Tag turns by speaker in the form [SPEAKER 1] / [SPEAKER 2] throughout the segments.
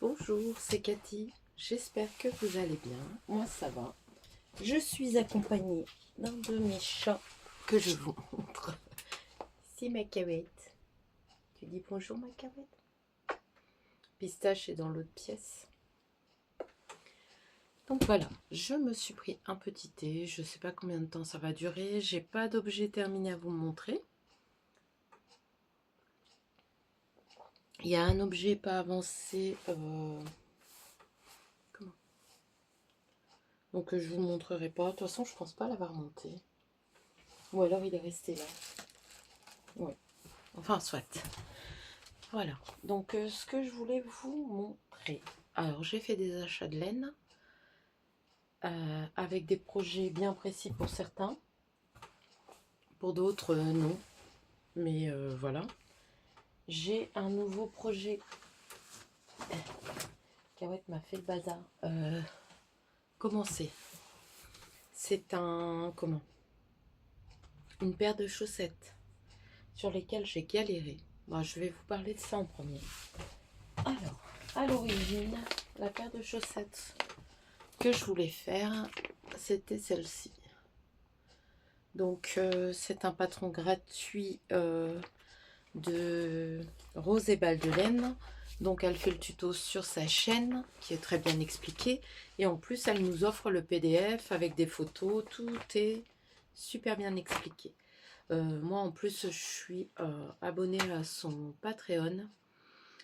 [SPEAKER 1] Bonjour, c'est Cathy. J'espère que vous allez bien. Moi, ça va. Je suis accompagnée d'un de mes chats que je vous montre. Ici, Macahuète. Tu dis bonjour, Macahuète. Pistache est dans l'autre pièce. Donc voilà, je me suis pris un petit thé. Je ne sais pas combien de temps ça va durer. J'ai pas d'objet terminé à vous montrer. Il y a un objet pas avancé. Comment? Donc je vous montrerai pas. De toute façon, je pense pas l'avoir monté. Ou alors il est resté là. Ouais. Enfin, soit. Voilà. Donc, ce que je voulais vous montrer. Alors, j'ai fait des achats de laine avec des projets bien précis pour certains. Pour d'autres, non. Mais voilà. J'ai un nouveau projet. Cahouette m'a fait le bazar. Comment c'est? C'est un... Comment? Une paire de chaussettes sur lesquelles j'ai galéré. Bon, je vais vous parler de ça en premier. Alors, à l'origine, la paire de chaussettes que je voulais faire, c'était celle-ci. Donc, c'est un patron gratuit de Rose et Balles de Laine. Donc, elle fait le tuto sur sa chaîne, qui est très bien expliqué. Et en plus, elle nous offre le PDF avec des photos. Tout est super bien expliqué. Moi, en plus, je suis abonnée à son Patreon.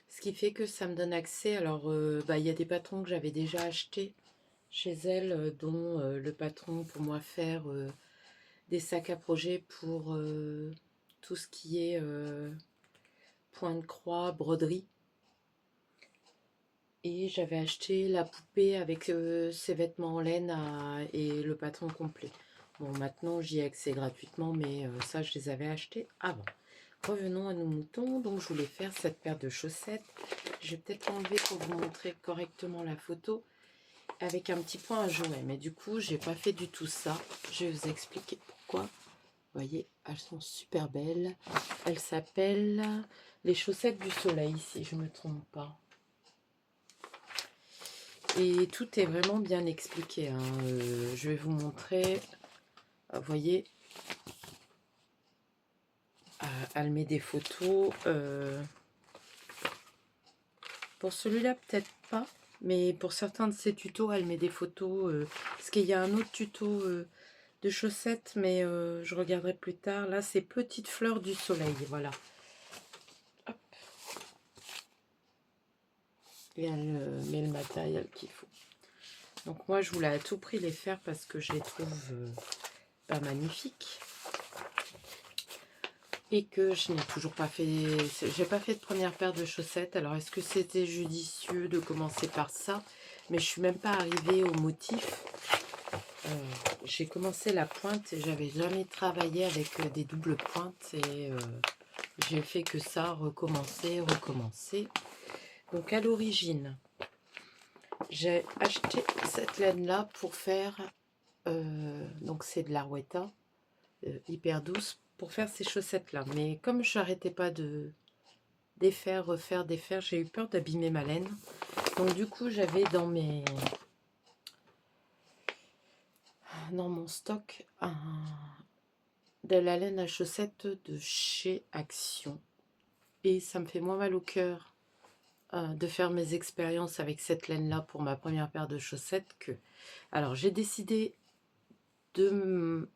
[SPEAKER 1] Ce qui fait que ça me donne accès. Alors, il y a des patrons que j'avais déjà achetés chez elle, dont le patron pour moi faire des sacs à projet pour tout ce qui est point de croix, broderie. Et j'avais acheté la poupée avec ses vêtements en laine et le patron complet. Bon, maintenant j'y ai accès gratuitement, mais ça je les avais achetés avant. Revenons à nos moutons. Donc je voulais faire cette paire de chaussettes. Je vais peut-être l'enlever pour vous montrer correctement la photo avec un petit point à jouer. Mais du coup, j'ai pas fait du tout ça. Je vais vous expliquer pourquoi. Vous voyez, elles sont super belles. Elles s'appellent les chaussettes du soleil, si je ne me trompe pas. Et tout est vraiment bien expliqué. Hein. Je vais vous montrer. Vous voyez, elle met des photos. Pour celui-là, peut-être pas. Mais pour certains de ces tutos, elle met des photos. Parce qu'il y a un autre tuto de chaussettes, mais je regarderai plus tard. Là, c'est Petites fleurs du soleil. Voilà. Hop. Et elle met le matériel qu'il faut. Donc moi, je voulais à tout prix les faire parce que je les trouve pas magnifiques. Et que je n'ai toujours pas fait... J'ai pas fait de première paire de chaussettes. Alors, est-ce que c'était judicieux de commencer par ça? Mais je suis même pas arrivée au motif. J'ai commencé la pointe et j'avais jamais travaillé avec des doubles pointes. Et j'ai fait que ça, recommencer, recommencer. Donc, à l'origine, j'ai acheté cette laine-là pour faire... donc, c'est de l'Arwetta, hyper douce, pour faire ces chaussettes-là. Mais comme je n'arrêtais pas de défaire, refaire, défaire, j'ai eu peur d'abîmer ma laine. Donc, du coup, j'avais dans mon stock de la laine à chaussettes de chez Action. Et ça me fait moins mal au cœur de faire mes expériences avec cette laine-là pour ma première paire de chaussettes que... Alors, j'ai décidé de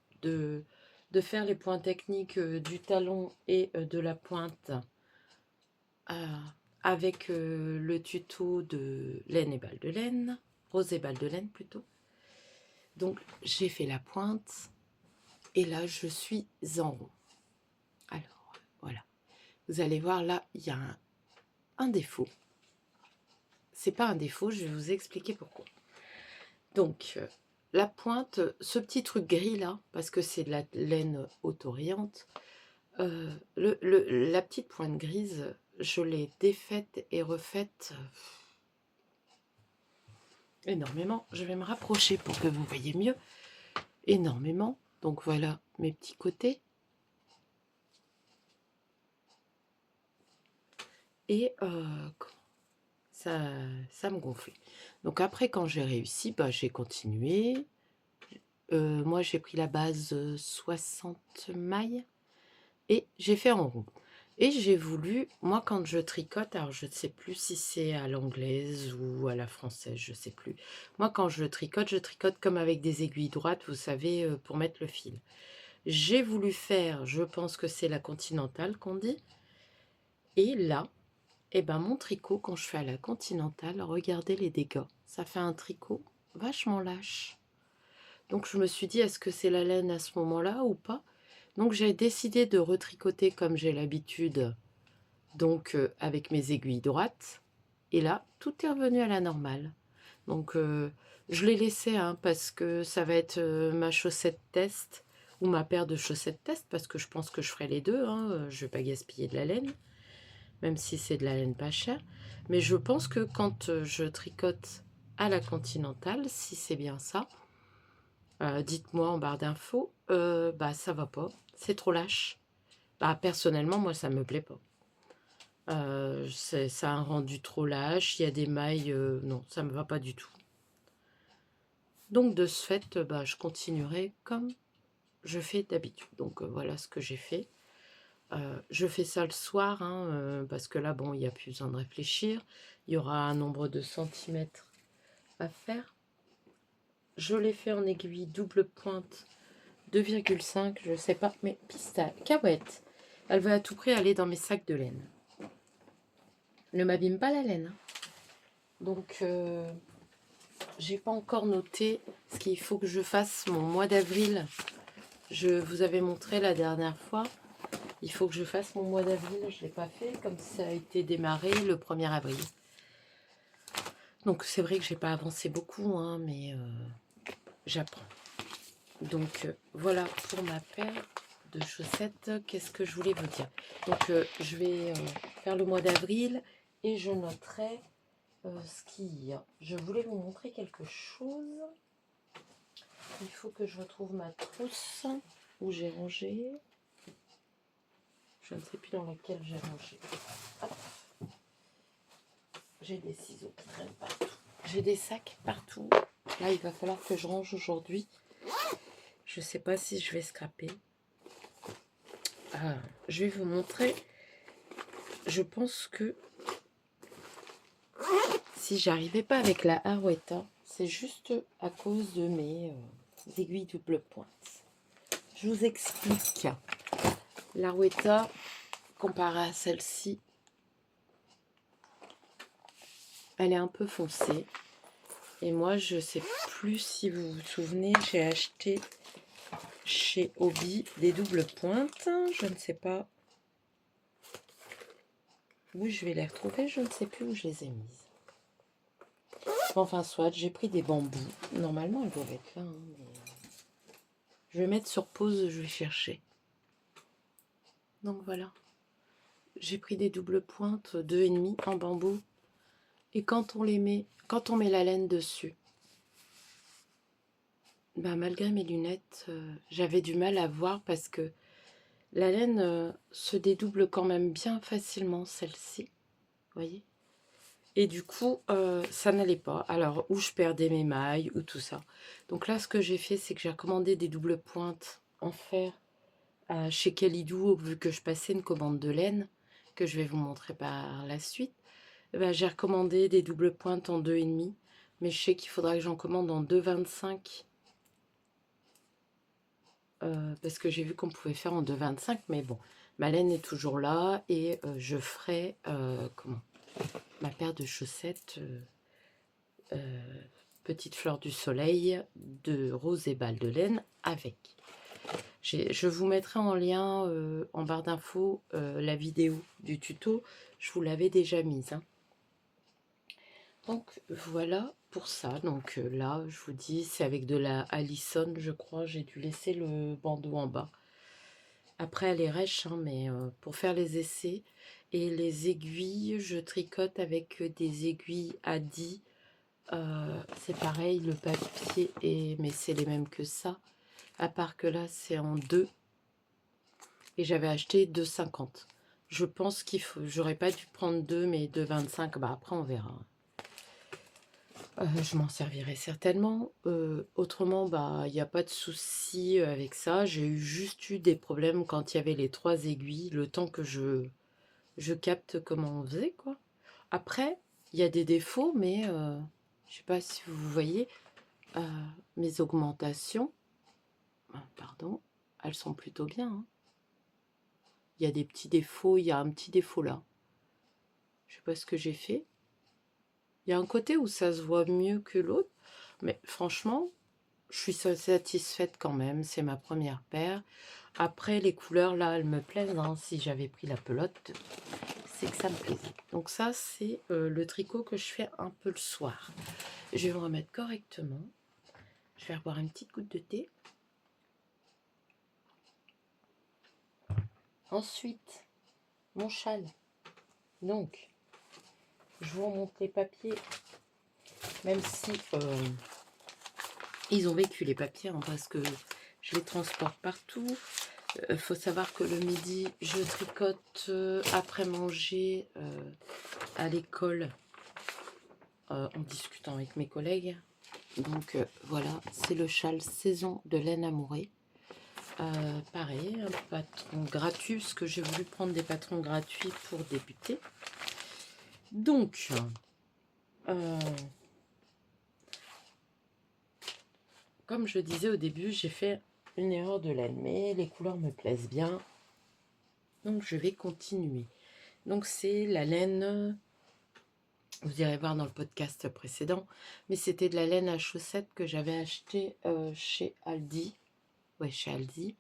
[SPEAKER 1] faire les points techniques du talon et de la pointe avec le tuto de laine et balle de laine, rose et balle de laine plutôt. Donc, j'ai fait la pointe et là, je suis en rond. Alors, voilà. Vous allez voir, là, il y a un défaut. C'est pas un défaut, je vais vous expliquer pourquoi. Donc, la pointe, ce petit truc gris là, parce que c'est de la laine auto-oriente, la petite pointe grise, je l'ai défaite et refaite énormément. Je vais me rapprocher pour que vous voyez mieux. Énormément. Donc voilà mes petits côtés. Et ça me gonflait. Donc après, quand j'ai réussi, bah, j'ai continué. Moi, j'ai pris la base 60 mailles et j'ai fait en rond. Et j'ai voulu, moi, quand je tricote, alors je ne sais plus si c'est à l'anglaise ou à la française, je ne sais plus. Moi, quand je tricote comme avec des aiguilles droites, vous savez, pour mettre le fil. J'ai voulu faire, je pense que c'est la continentale qu'on dit. Et là, eh ben, mon tricot, quand je fais à la continentale, regardez les dégâts. Ça fait un tricot vachement lâche. Donc je me suis dit, est-ce que c'est la laine à ce moment-là ou pas? Donc j'ai décidé de retricoter comme j'ai l'habitude, donc avec mes aiguilles droites. Et là, tout est revenu à la normale. Donc je l'ai laissé parce que ça va être ma chaussette test ou ma paire de chaussettes test, parce que je pense que je ferai les deux. Je ne vais pas gaspiller de la laine, même si c'est de la laine pas chère. Mais je pense que quand je tricote à la continentale, si c'est bien ça, dites-moi en barre d'infos, bah ça va pas, c'est trop lâche. Bah personnellement, moi ça me plaît pas. Ça a un rendu trop lâche, il y a des mailles, non, ça me va pas du tout. Donc de ce fait, bah, je continuerai comme je fais d'habitude. Donc voilà ce que j'ai fait. Je fais ça le soir, parce que là, bon, il n'y a plus besoin de réfléchir. Il y aura un nombre de centimètres à faire. Je l'ai fait en aiguille double pointe 2,5, je sais pas, mais cacahuète. Elle veut à tout prix aller dans mes sacs de laine. Ne m'abîme pas la laine. Donc, j'ai pas encore noté ce qu'il faut que je fasse mon mois d'avril. Je vous avais montré la dernière fois. Il faut que je fasse mon mois d'avril. Je ne l'ai pas fait comme ça a été démarré le 1er avril. Donc, c'est vrai que j'ai pas avancé beaucoup, mais j'apprends. Donc, voilà pour ma paire de chaussettes. Qu'est-ce que je voulais vous dire? Donc, je vais faire le mois d'avril et je noterai ce qu'il y a. Je voulais vous montrer quelque chose. Il faut que je retrouve ma trousse où j'ai rangé. Je ne sais plus dans laquelle j'ai rangé. Hop. J'ai des ciseaux qui traînent partout. J'ai des sacs partout. Là, il va falloir que je range aujourd'hui. Je ne sais pas si je vais scraper. Je vais vous montrer. Je pense que si j'arrivais pas avec la Harwetta, c'est juste à cause de mes aiguilles double pointe. Je vous explique. La Harwetta, comparée à celle-ci, elle est un peu foncée. Et moi, je ne sais plus si vous vous souvenez, j'ai acheté chez Hobby des doubles pointes. Je ne sais pas où je vais les retrouver. Je ne sais plus où je les ai mises. Enfin, soit, j'ai pris des bambous. Normalement, elles doivent être là. Mais je vais mettre sur pause, je vais chercher. Donc voilà. J'ai pris des doubles pointes, 2,5 en bambou. Et quand on les met, quand on met la laine dessus, bah, malgré mes lunettes, j'avais du mal à voir parce que la laine se dédouble quand même bien facilement, celle-ci. Vous voyez? Et du coup, ça n'allait pas. Alors, où je perdais mes mailles, ou tout ça. Donc là, ce que j'ai fait, c'est que j'ai recommandé des doubles pointes en fer chez Calidou, vu que je passais une commande de laine, que je vais vous montrer par la suite. Ben, j'ai recommandé des doubles pointes en 2,5. Mais je sais qu'il faudra que j'en commande en 2,25. Parce que j'ai vu qu'on pouvait faire en 2,25. Mais bon, ma laine est toujours là. Et je ferai... ma paire de chaussettes petite fleur du soleil de rose et balle de laine avec. Je vous mettrai en lien en barre d'infos la vidéo du tuto. Je vous l'avais déjà mise. Donc voilà pour ça. Donc là, je vous dis, c'est avec de la Allison, je crois. J'ai dû laisser le bandeau en bas. Après, elle est rêche, mais pour faire les essais. Et les aiguilles, je tricote avec des aiguilles à 10. C'est pareil, le papier, mais c'est les mêmes que ça. À part que là, c'est en 2. Et j'avais acheté 2,50. Je pense qu'il faut... J'aurais pas dû prendre 2, mais 2,25. Bah après, on verra. Je m'en servirai certainement. Autrement, bah, il y a pas de souci avec ça. J'ai juste eu des problèmes quand il y avait les 3 aiguilles, le temps que je capte comment on faisait, quoi. Après, il y a des défauts, mais je sais pas si vous voyez, heu, mes augmentations, pardon, elles sont plutôt bien, hein. Il y a des petits défauts, il y a un petit défaut là. Je sais pas ce que j'ai fait. Il y a un côté où ça se voit mieux que l'autre, mais franchement, je suis satisfaite quand même, c'est ma première paire. Après, les couleurs, là, elles me plaisent, hein. Si j'avais pris la pelote, c'est que ça me plaisait. Donc ça, c'est le tricot que je fais un peu le soir. Je vais me remettre correctement. Je vais boire une petite goutte de thé. Ensuite, mon châle. Donc, je vous remonte les papiers, même si ils ont vécu les papiers, hein, parce que je les transporte partout. Faut savoir que le midi, je tricote après manger à l'école en discutant avec mes collègues. Donc voilà, c'est le châle saison de laine amourée. Pareil, un patron gratuit, parce que j'ai voulu prendre des patrons gratuits pour débuter. Donc, comme je disais au début, j'ai fait une erreur de laine, mais les couleurs me plaisent bien. Donc je vais continuer. Donc c'est la laine, vous irez voir dans le podcast précédent, mais c'était de la laine à chaussettes que j'avais acheté chez Aldi. Ouais, chez Aldi.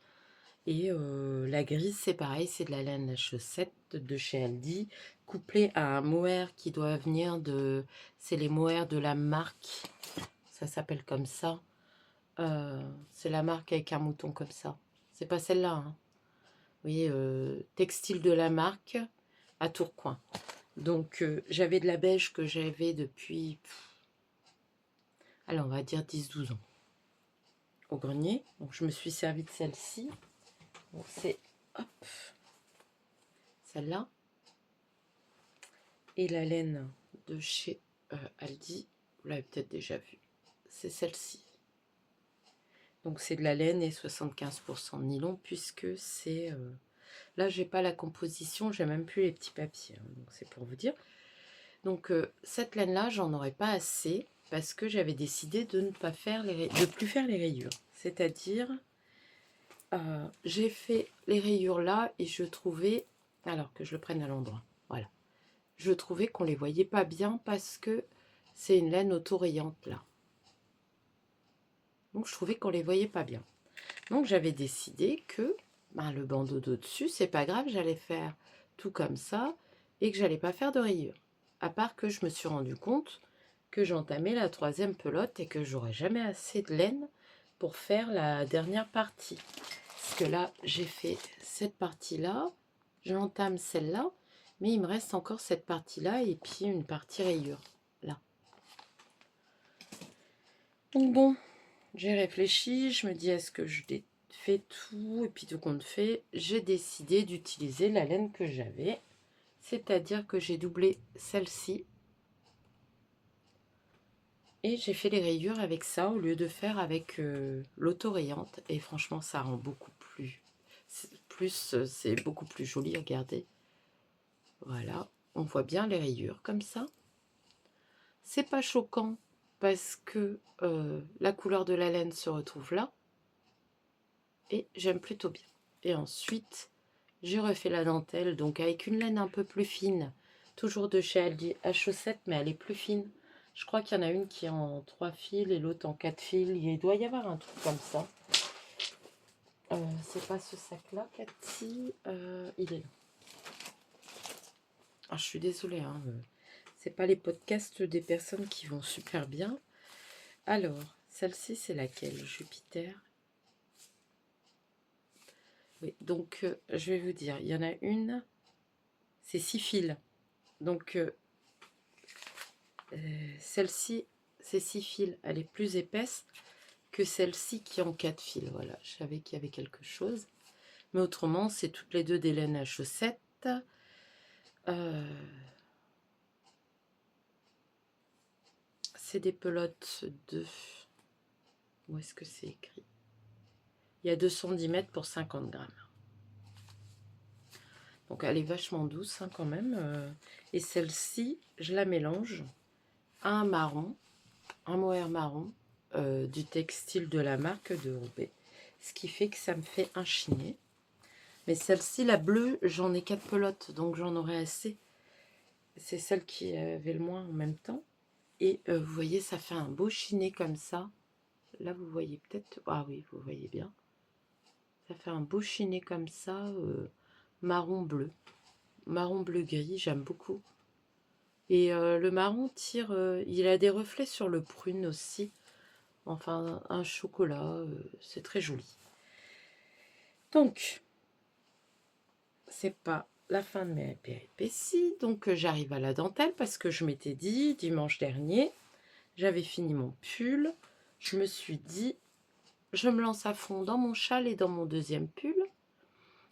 [SPEAKER 1] Et la grise, c'est pareil, c'est de la laine à chaussettes de chez Aldi, couplée à un mohair qui doit venir de... C'est les mohairs de la marque, ça s'appelle comme ça. C'est la marque avec un mouton comme ça. C'est pas celle-là, hein. Oui, textile de la marque à Tourcoing. Donc, j'avais de la beige que j'avais depuis, allez, on va dire 10-12 ans, au grenier. Donc, je me suis servi de celle-ci. Donc, c'est, hop, celle-là. Et la laine de chez Aldi, vous l'avez peut-être déjà vue, c'est celle-ci. Donc, c'est de la laine et 75% de nylon, puisque c'est... là, j'ai pas la composition, j'ai même plus les petits papiers, hein, donc c'est pour vous dire. Donc cette laine-là, j'en aurais pas assez parce que j'avais décidé de ne pas faire de plus faire les rayures. C'est-à-dire, j'ai fait les rayures là et je trouvais, alors que je le prenne à l'endroit, voilà, je trouvais qu'on les voyait pas bien parce que c'est une laine auto-rayante là. Donc je trouvais qu'on les voyait pas bien. Donc j'avais décidé que le bandeau d'au-dessus, c'est pas grave, j'allais faire tout comme ça et que j'allais pas faire de rayures. À part que je me suis rendu compte que j'entamais la 3e pelote et que j'aurais jamais assez de laine pour faire la dernière partie. Parce que là, j'ai fait cette partie-là, j'entame celle-là, mais il me reste encore cette partie-là et puis une partie rayure, là. Donc bon, j'ai réfléchi, je me dis est-ce que je fais tout et puis tout compte fait, j'ai décidé d'utiliser la laine que j'avais, c'est-à-dire que j'ai doublé celle-ci et j'ai fait les rayures avec ça au lieu de faire avec l'autorayante et franchement ça rend beaucoup c'est beaucoup plus joli, regardez. Voilà, on voit bien les rayures comme ça. C'est pas choquant parce que la couleur de la laine se retrouve là. Et j'aime plutôt bien. Et ensuite, j'ai refait la dentelle, donc avec une laine un peu plus fine, toujours de chez Aldi, à chaussettes, mais elle est plus fine. Je crois qu'il y en a une qui est en 3 fils et l'autre en 4 fils. Il doit y avoir un truc comme ça. C'est pas ce sac-là, Cathy. Il est là. Ah, je suis désolée, hein, c'est pas les podcasts des personnes qui vont super bien. Alors, celle-ci, c'est laquelle? Jupiter. Oui, donc je vais vous dire, il y en a une, c'est 6 fils. Donc celle-ci, c'est 6 fils, elle est plus épaisse que celle-ci qui est en 4 fils. Voilà, je savais qu'il y avait quelque chose. Mais autrement, c'est toutes les deux des laines à chaussettes. c'est des pelotes de... Où est-ce que c'est écrit? Il y a 210 mètres pour 50 grammes. Donc elle est vachement douce hein, quand même. Et celle-ci, je la mélange à un marron, un mohair marron, du textile de la marque de Roubaix. Ce qui fait que ça me fait un chigné. Mais celle-ci, la bleue, j'en ai 4 pelotes, donc j'en aurai assez. C'est celle qui avait le moins en même temps. Et vous voyez, ça fait un beau chiné comme ça. Là, vous voyez peut-être... Ah oui, vous voyez bien. Ça fait un beau chiné comme ça, marron bleu. Marron bleu gris, j'aime beaucoup. Et le marron tire... il a des reflets sur le prune aussi. Enfin, un chocolat, c'est très joli. Donc, c'est pas la fin de mes péripéties. Donc, j'arrive à la dentelle parce que je m'étais dit, dimanche dernier, j'avais fini mon pull. Je me suis dit, je me lance à fond dans mon châle et dans mon deuxième pull.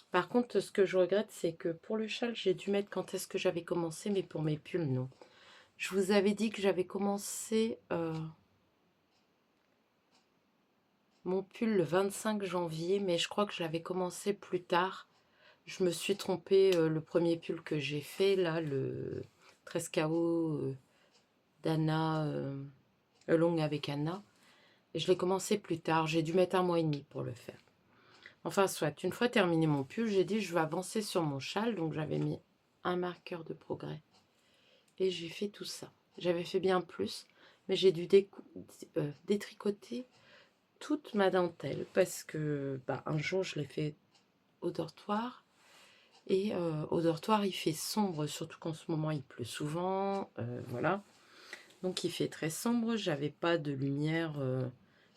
[SPEAKER 1] Par contre, ce que je regrette, c'est que pour le châle, j'ai dû mettre quand est-ce que j'avais commencé, mais pour mes pulls, non. Je vous avais dit que j'avais commencé mon pull le 25 janvier, mais je crois que je l'avais commencé plus tard. Je me suis trompée, le premier pull que j'ai fait, là, le 13 KO d'Anna, long avec Anna. Et je l'ai commencé plus tard, j'ai dû mettre 1 mois et demi pour le faire. Enfin, soit, une fois terminé mon pull, j'ai dit je vais avancer sur mon châle, donc j'avais mis un marqueur de progrès. Et j'ai fait tout ça. J'avais fait bien plus, mais j'ai dû détricoter toute ma dentelle parce que un jour je l'ai fait au dortoir. Et au dortoir, il fait sombre, surtout qu'en ce moment, il pleut souvent. Voilà. Donc, il fait très sombre. J'avais pas de lumière.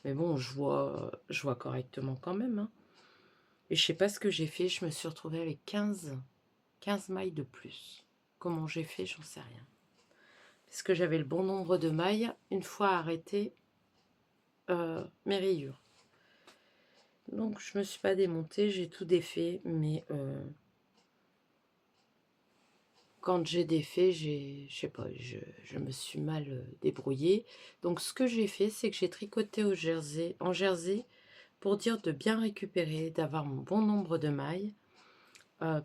[SPEAKER 1] Mais bon, je vois correctement quand même. Hein. Et je sais pas ce que j'ai fait. Je me suis retrouvée avec 15 mailles de plus. Comment j'ai fait, j'en sais rien. Parce que j'avais le bon nombre de mailles. Une fois arrêté mes rayures. Donc, je me suis pas démontée. J'ai tout défait. Mais... quand j'ai défait, je sais pas, je me suis mal débrouillée. Donc ce que j'ai fait, c'est que j'ai tricoté en jersey pour dire de bien récupérer, d'avoir mon bon nombre de mailles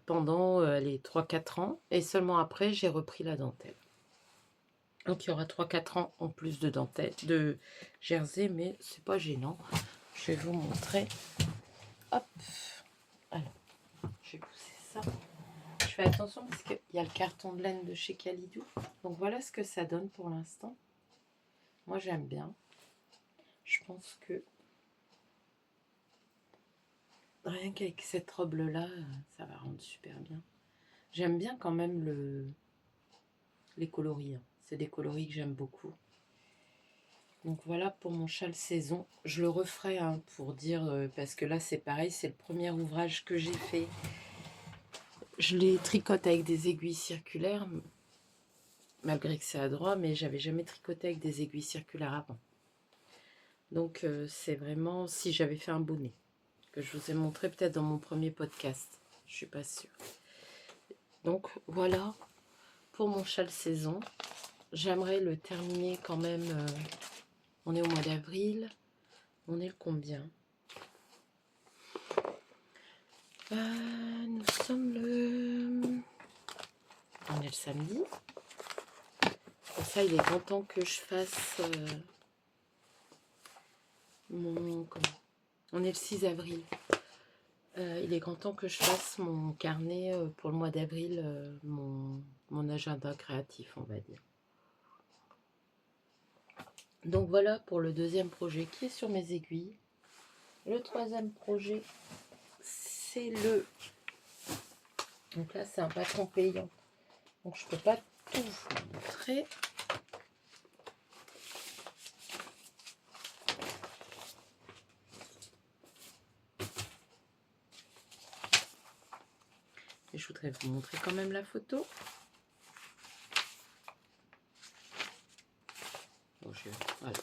[SPEAKER 1] pendant les 3-4 ans. Et seulement après, j'ai repris la dentelle. Donc il y aura 3-4 ans en plus de dentelle, de jersey, mais c'est pas gênant. Je vais vous montrer. Hop. Alors, je vais pousser ça. Je fais attention parce qu'il y a le carton de laine de chez Calidou. Donc voilà ce que ça donne pour l'instant. Moi j'aime bien. Je pense que rien qu'avec cette robe là, ça va rendre super bien. J'aime bien quand même les coloris. Hein. C'est des coloris que j'aime beaucoup. Donc voilà pour mon châle saison. Je le referai hein, pour dire, parce que là c'est pareil, c'est le premier ouvrage que j'ai fait. Je les tricote avec des aiguilles circulaires, malgré que c'est à droit, mais j'avais jamais tricoté avec des aiguilles circulaires avant. Donc c'est vraiment, si j'avais fait un bonnet, que je vous ai montré peut-être dans mon premier podcast, je suis pas sûre. Donc voilà pour mon châle saison. J'aimerais le terminer quand même, on est au mois d'avril, on est le combien? Nous sommes on est le samedi. Pour ça, il est grand temps que je fasse on est le 6 avril. Il est grand temps que je fasse mon carnet pour le mois d'avril, mon agenda créatif, on va dire. Donc voilà pour le deuxième projet qui est sur mes aiguilles. Le troisième projet, c'est le... Donc là, c'est un patron payant. Donc je ne peux pas tout vous montrer. Et je voudrais vous montrer quand même la photo. Bon, voilà.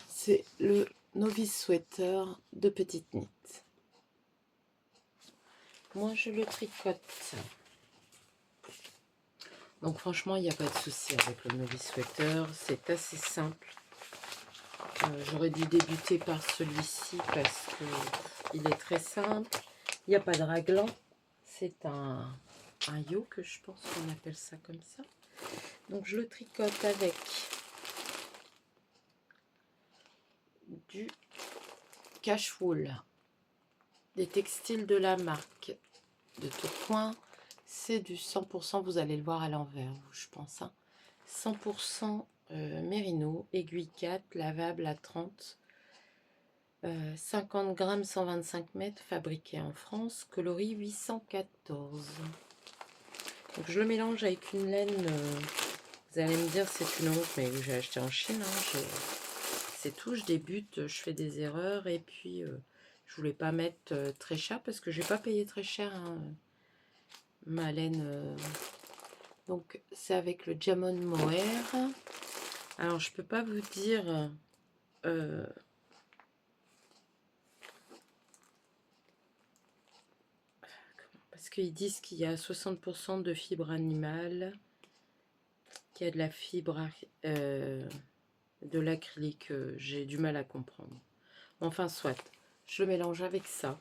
[SPEAKER 1] C'est le Novice Sweater de Petite Knit. Moi, je le tricote Donc franchement, il n'y a pas de souci avec le Movie Sweater. C'est assez simple. J'aurais dû débuter par celui-ci parce que il est très simple. Il n'y a pas de raglan. C'est un yoke, je pense qu'on appelle ça comme ça. Donc je le tricote avec du cache wool, des textiles de la marque de Tourcoing. C'est du 100%, vous allez le voir à l'envers, je pense. Hein. 100% mérino, aiguille 4, lavable à 30, 50 grammes, 125 mètres, fabriqué en France, coloris 814. Donc je le mélange avec une laine, vous allez me dire c'est une honte, mais j'ai acheté en Chine. Hein, c'est tout, je débute, je fais des erreurs et puis je voulais pas mettre très cher parce que j'ai pas payé très cher hein, ma laine. Donc c'est avec le Jamon Mohair. Alors je peux pas vous dire parce qu'ils disent qu'il y a 60% de fibres animales, qu'il y a de la fibre de l'acrylique, j'ai du mal à comprendre. Enfin soit, je le mélange avec ça.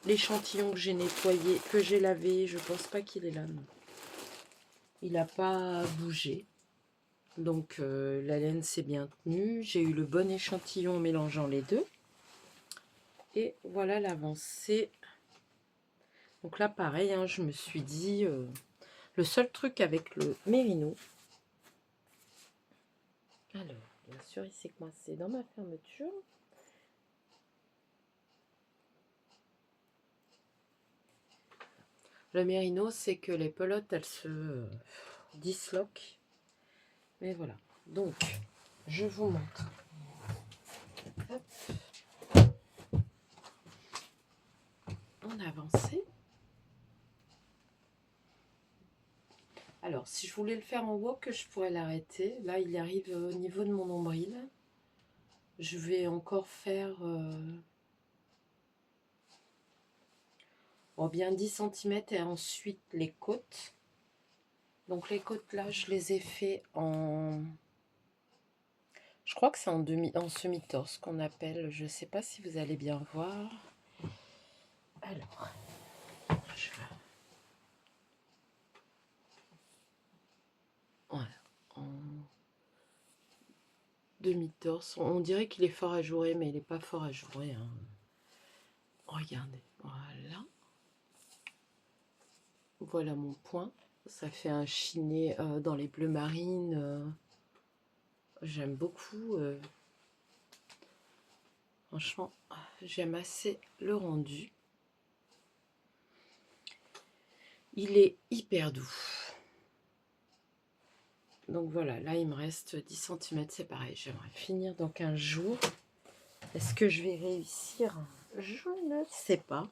[SPEAKER 1] L'échantillon que j'ai nettoyé, que j'ai lavé, je pense pas qu'il est là. Non. Il n'a pas bougé. Donc la laine s'est bien tenue. J'ai eu le bon échantillon en mélangeant les deux. Et voilà l'avancée. Donc là pareil, hein, je me suis dit, le seul truc avec le mérino. Alors, bien sûr, il s'est coincé dans ma fermeture. Le mérino, c'est que les pelotes, elles se disloquent. Mais voilà. Donc, je vous montre. Hop. On a avancé. Alors, si je voulais le faire en wok, je pourrais l'arrêter. Là, il arrive au niveau de mon nombril. Je vais encore faire bien 10 cm et ensuite les côtes. Donc les côtes là, je les ai fait en... Je crois que c'est en semi-torse qu'on appelle. Je ne sais pas si vous allez bien voir. Alors, voilà, en demi-torse. On dirait qu'il est fort ajouré, mais il n'est pas fort ajouré. Hein. Regardez, voilà. Voilà mon point. Ça fait un chiné dans les bleus marines. J'aime beaucoup. Franchement, j'aime assez le rendu. Il est hyper doux. Donc voilà, là il me reste 10 cm, c'est pareil. J'aimerais finir dans 15 jours. Est-ce que je vais réussir? Je ne sais pas.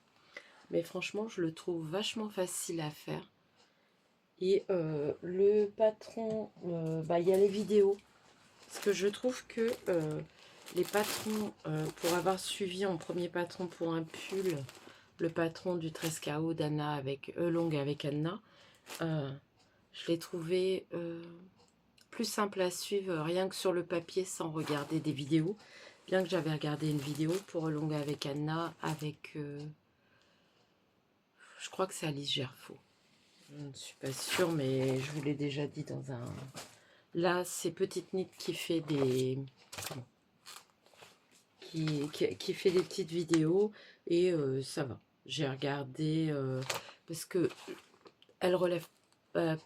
[SPEAKER 1] Mais franchement, je le trouve vachement facile à faire. Et le patron, il y a les vidéos. Parce que je trouve que les patrons, pour avoir suivi en premier patron pour un pull, le patron du 13KO d'Anna avec longue avec Anna, je l'ai trouvé plus simple à suivre rien que sur le papier sans regarder des vidéos. Bien que j'avais regardé une vidéo pour longue avec Anna avec, je crois que c'est Alice Gerfaux. Je ne suis pas sûre, mais je vous l'ai déjà dit dans un... Là, c'est Petite Nit qui fait des... Qui fait des petites vidéos et ça va. J'ai regardé parce que elle relève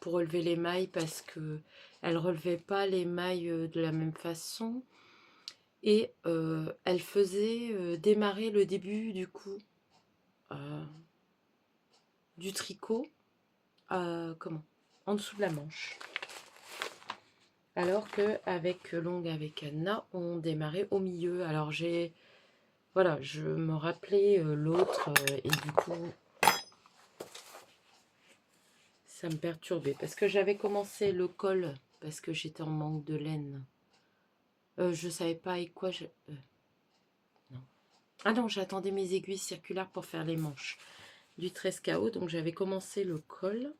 [SPEAKER 1] pour relever les mailles parce que elle relevait pas les mailles de la même façon et elle faisait démarrer le début du coup du tricot comment en dessous de la manche. Alors que avec longue avec Anna, on démarrait au milieu. Alors j'ai voilà, je me rappelais l'autre et du coup ça me perturbait parce que j'avais commencé le col parce que j'étais en manque de laine. Je savais pas avec quoi je... non. Ah non, j'attendais mes aiguilles circulaires pour faire les manches du 13KO, donc j'avais commencé le col.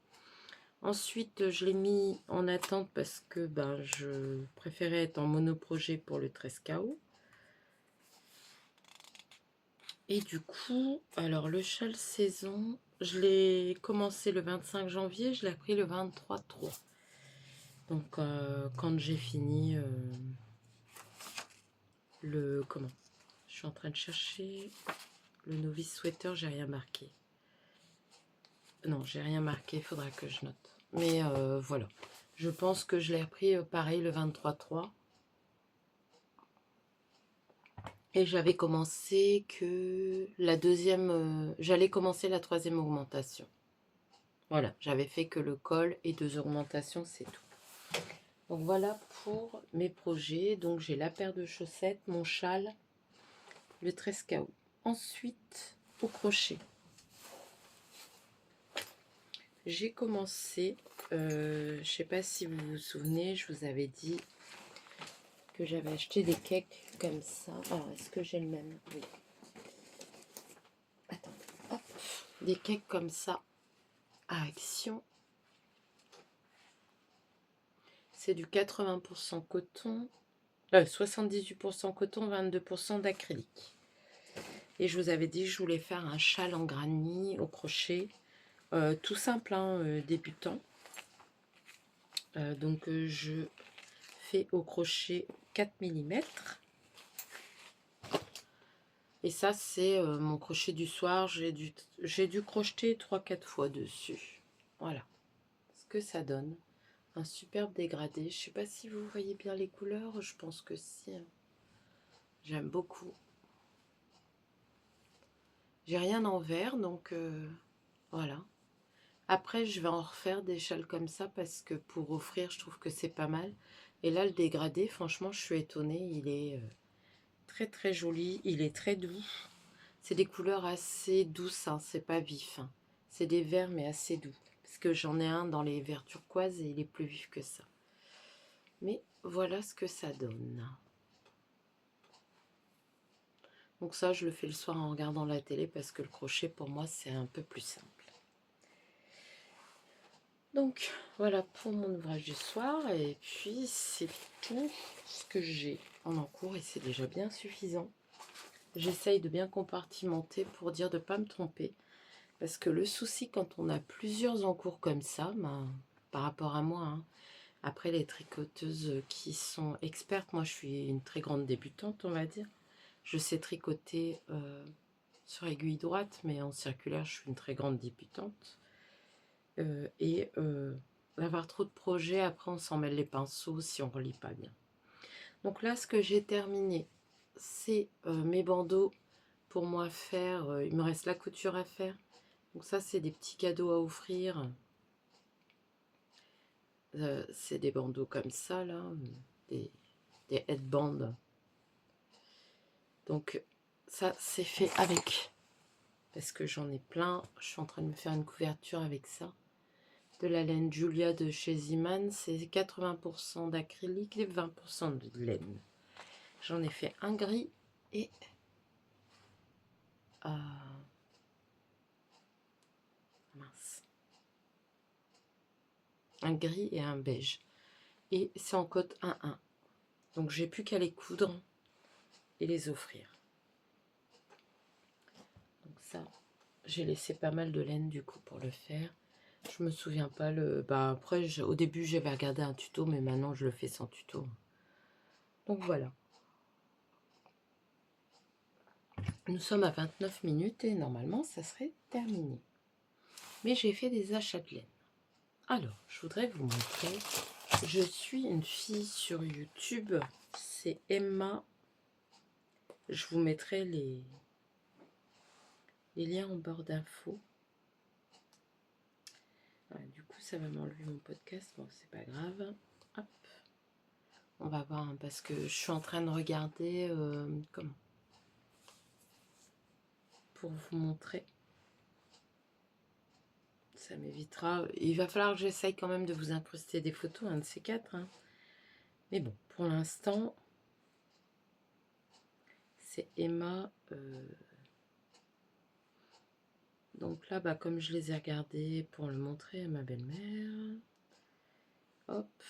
[SPEAKER 1] Ensuite, je l'ai mis en attente parce que ben, je préférais être en monoprojet pour le 13 KO. Et du coup, alors le châle saison, je l'ai commencé le 25 janvier, je l'ai appris le 23/3. Donc quand j'ai fini le... Comment? Je suis en train de chercher le novice sweater, j'ai rien marqué. Non, j'ai rien marqué, il faudra que je note. Mais voilà, je pense que je l'ai appris pareil le 23/3. Et j'avais commencé que la deuxième, j'allais commencer la 3e augmentation. Voilà, j'avais fait que le col et 2 augmentations, c'est tout. Donc voilà pour mes projets. Donc j'ai la paire de chaussettes, mon châle, le 13 KO. Ensuite, au crochet. J'ai commencé, je ne sais pas si vous vous souvenez, je vous avais dit que j'avais acheté des cakes comme ça. Alors, est-ce que j'ai le même? Oui. Attends, hop, des cakes comme ça à Action. C'est du 80% coton, 78% coton, 22% d'acrylique. Et je vous avais dit que je voulais faire un châle en granit au crochet, tout simple, hein, débutant. Donc je fais au crochet 4 mm. Et ça, c'est mon crochet du soir. J'ai dû crocheter 3-4 fois dessus. Voilà ce que ça donne. Un superbe dégradé. Je ne sais pas si vous voyez bien les couleurs. Je pense que si. J'aime beaucoup. J'ai rien en vert, donc voilà. Après, je vais en refaire des châles comme ça parce que pour offrir, je trouve que c'est pas mal. Et là, le dégradé, franchement, je suis étonnée. Il est très très joli. Il est très doux. C'est des couleurs assez douces, hein, c'est pas vif. Hein. C'est des verts, mais assez doux. Parce que j'en ai un dans les verts turquoise et il est plus vif que ça. Mais voilà ce que ça donne. Donc ça, je le fais le soir en regardant la télé parce que le crochet, pour moi, c'est un peu plus simple. Donc voilà pour mon ouvrage du soir. Et puis, c'est tout ce que j'ai en cours et c'est déjà bien suffisant. J'essaye de bien compartimenter pour dire de ne pas me tromper. Parce que le souci, quand on a plusieurs en cours comme ça, ben, par rapport à moi, hein, après les tricoteuses qui sont expertes, moi je suis une très grande débutante, on va dire. Je sais tricoter sur aiguille droite, mais en circulaire, je suis une très grande débutante. D'avoir trop de projets, après on s'en mêle les pinceaux si on ne relie pas bien. Donc là, ce que j'ai terminé, c'est mes bandeaux pour moi faire. Il me reste la couture à faire. Donc ça, c'est des petits cadeaux à offrir. C'est des bandeaux comme ça, là, des headbands. Donc ça, c'est fait avec, parce que j'en ai plein. Je suis en train de me faire une couverture avec ça. De la laine Julia de chez Ziman, c'est 80% d'acrylique et 20% de laine. J'en ai fait un gris et mince, un gris et un beige. Et c'est en cote 1-1. Donc j'ai plus qu'à les coudre et les offrir. Donc ça, j'ai laissé pas mal de laine du coup pour le faire. Je me souviens pas le. Bah après, au début j'avais regardé un tuto, mais maintenant je le fais sans tuto. Donc voilà. Nous sommes à 29 minutes et normalement ça serait terminé. Mais j'ai fait des achats de laine. Alors, je voudrais vous montrer. Je suis une fille sur YouTube. C'est Emma. Je vous mettrai les liens en barre d'infos. Du coup, ça va m'enlever mon podcast. Bon, c'est pas grave. Hop. On va voir, hein, parce que je suis en train de regarder comment pour vous montrer. Ça m'évitera. Il va falloir que j'essaye quand même de vous incruster des photos, un de ces quatre. Hein. Mais bon, pour l'instant, c'est Emma. Donc là, bah, comme je les ai regardés pour le montrer à ma belle-mère, hop.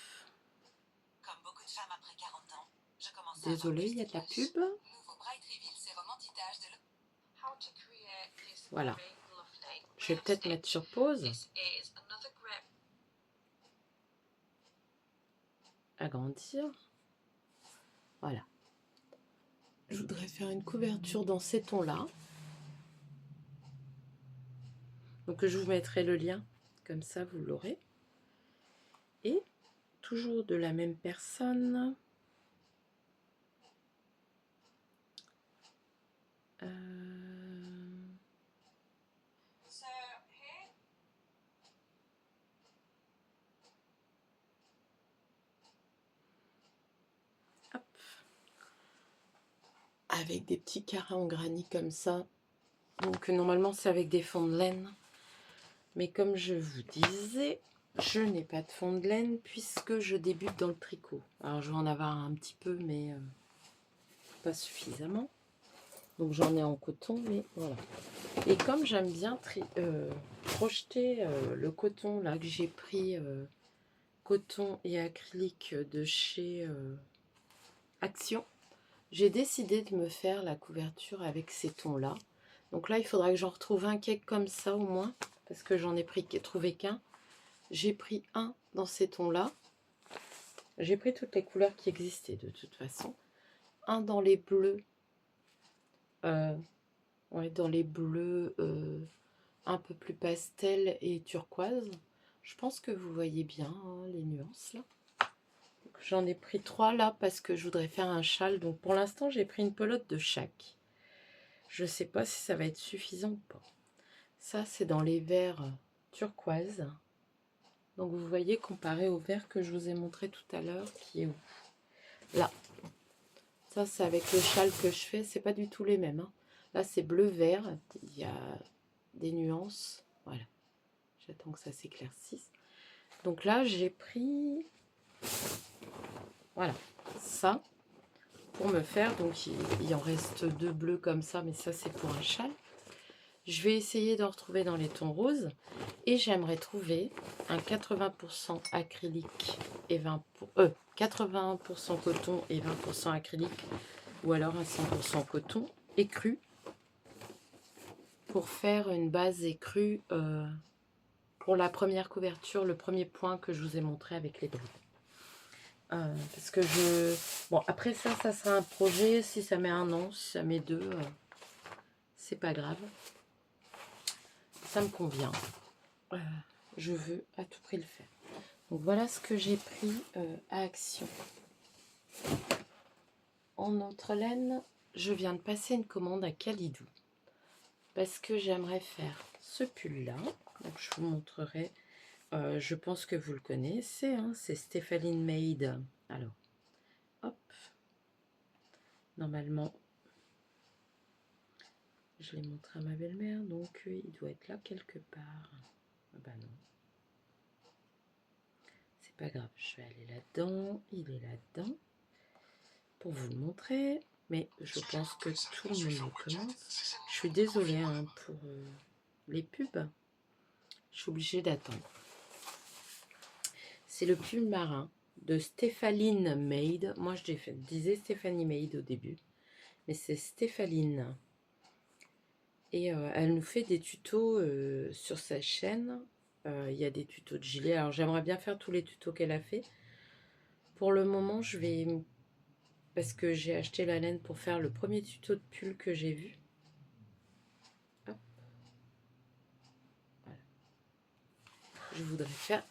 [SPEAKER 2] Comme beaucoup de femmes après 40 ans, je commence à
[SPEAKER 1] Désolée, il y a de la pub.
[SPEAKER 2] Nouveau Bright Reveal sérum anti-taches de How to create this
[SPEAKER 1] Voilà.
[SPEAKER 2] very lovely
[SPEAKER 1] Je vais peut-être mettre sur pause.
[SPEAKER 2] This is another grip.
[SPEAKER 1] Agrandir. Voilà. Je voudrais faire une couverture dans ces tons-là. Donc je vous mettrai le lien, comme ça vous l'aurez. Et toujours de la même personne. Hop. Avec des petits carrés en granit comme ça. Donc normalement c'est avec des fonds de laine. Mais comme je vous disais, je n'ai pas de fond de laine puisque je débute dans le tricot. Alors je vais en avoir un petit peu, mais pas suffisamment. Donc j'en ai en coton, mais voilà. Et comme j'aime bien projeter le coton là que j'ai pris, coton et acrylique de chez Action, j'ai décidé de me faire la couverture avec ces tons là. Donc là il faudra que j'en retrouve un cake comme ça au moins, parce que j'en ai trouvé qu'un. J'ai pris un dans ces tons là. J'ai pris toutes les couleurs qui existaient de toute façon. Un dans les bleus. Ouais, dans les bleus un peu plus pastel et turquoise. Je pense que vous voyez bien hein, les nuances là. J'en ai pris 3 là parce que je voudrais faire un châle. Donc pour l'instant j'ai pris une pelote de chaque. Je sais pas si ça va être suffisant ou pas. Ça c'est dans les verts turquoise. Donc vous voyez comparé au vert que je vous ai montré tout à l'heure qui est où? Là. Ça c'est avec le châle que je fais. C'est pas du tout les mêmes. Hein. Là c'est bleu-vert. Il y a des nuances. Voilà. J'attends que ça s'éclaircisse. Donc là, j'ai pris... Voilà. Ça. Pour me faire. Donc, il en reste 2 bleus comme ça. Mais ça, c'est pour un châle. Je vais essayer d'en retrouver dans les tons roses. Et j'aimerais trouver un 80% acrylique et 80% coton et 20% acrylique. Ou alors un 100% coton écru. Pour faire une base écrue... pour la première couverture, le premier point que je vous ai montré avec les brides. Parce que bon, après ça sera un projet. Si ça met 1 an, si ça met 2, c'est pas grave. Ça me convient. Je veux à tout prix le faire. Donc voilà ce que j'ai pris à Action. En autre laine, je viens de passer une commande à Calidou. Parce que j'aimerais faire ce pull-là. Donc je vous montrerai. Je pense que vous le connaissez, hein, c'est Stéphaline Made. Alors, hop. Normalement, je l'ai montré à ma belle-mère, donc il doit être là quelque part. Ah bah non. C'est pas grave, je vais aller là-dedans. Il est là-dedans. Pour vous le montrer. Mais je pense que tout le monde le commence. Je suis désolée hein, pour les pubs. Je suis obligée d'attendre. C'est le pull marin de Stéphaline Made. Moi, je disais Stéphanie Made au début. Mais c'est Stéphaline. Et elle nous fait des tutos sur sa chaîne. Il y a des tutos de gilet. Alors, j'aimerais bien faire tous les tutos qu'elle a fait. Pour le moment, je vais... Parce que j'ai acheté la laine pour faire le premier tuto de pull que j'ai vu. Hop. Voilà. Je voudrais faire...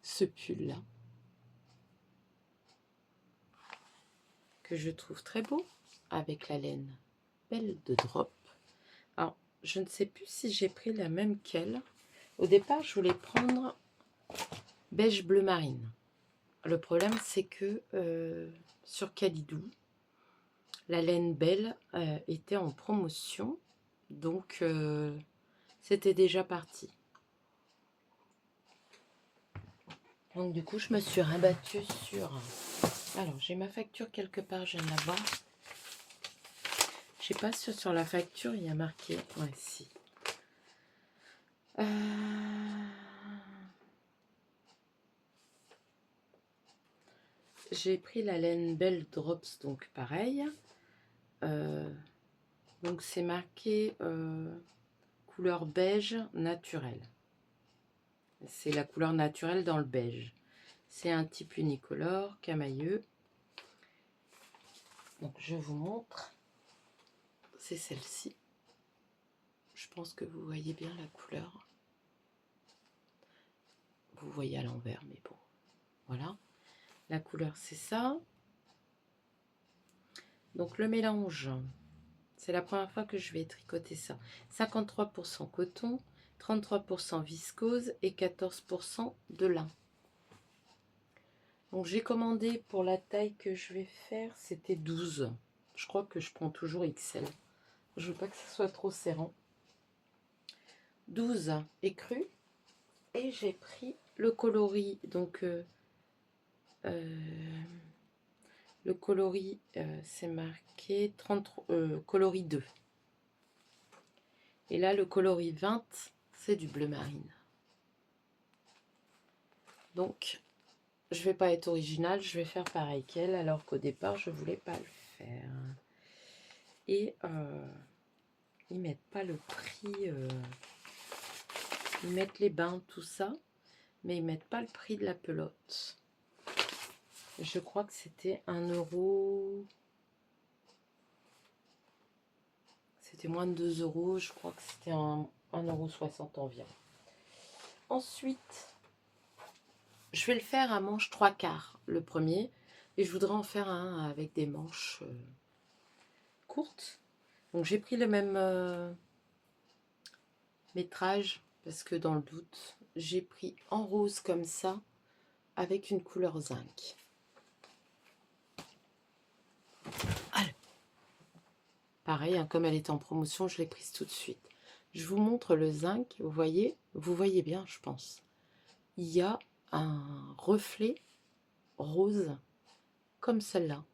[SPEAKER 1] ce pull-là. Que je trouve très beau. Avec la laine belle de drop. Alors, je ne sais plus si j'ai pris la même qu'elle. Au départ, je voulais prendre beige bleu marine. Le problème, c'est que sur Calidou, la laine belle était en promotion. Donc, c'était déjà parti. Donc, du coup, je me suis rabattue sur... Alors, j'ai ma facture quelque part, je viens de la voir. sais pas si sur la facture il y a marqué. Ouais, si. J'ai pris la laine Belle Drops, donc pareil. Donc c'est marqué couleur beige naturelle. C'est la couleur naturelle dans le beige. C'est un type unicolore, camailleux. Donc je vous montre. C'est celle-ci. Je pense que vous voyez bien la couleur. Vous voyez à l'envers, mais bon. Voilà. La couleur, c'est ça. Donc le mélange, c'est la première fois que je vais tricoter ça. 53% coton, 33% viscose et 14% de lin. Donc j'ai commandé pour la taille que je vais faire, c'était 12. Je crois que je prends toujours XL. Je veux pas que ce soit trop serrant. 12 écru. Et j'ai pris le coloris, donc le coloris, c'est marqué 30, coloris 2. Et là, le coloris 20, c'est du bleu marine. Donc, je vais pas être originale, je vais faire pareil qu'elle, alors qu'au départ, je voulais pas le faire. Et ils mettent pas le prix, ils mettent les bains, tout ça, mais ils mettent pas le prix de la pelote. Je crois que c'était 1 €. C'était moins de 2 €, je crois que c'était 1,60 € environ. Ensuite, je vais le faire à manche 3/4, le premier. Et je voudrais en faire un avec des manches courtes. Donc j'ai pris le même métrage, parce que dans le doute, j'ai pris en rose comme ça, avec une couleur zinc. Allez. Pareil, hein, comme elle est en promotion, je l'ai prise tout de suite. Je vous montre le zinc, vous voyez bien, je pense. Il y a un reflet rose comme celle-là.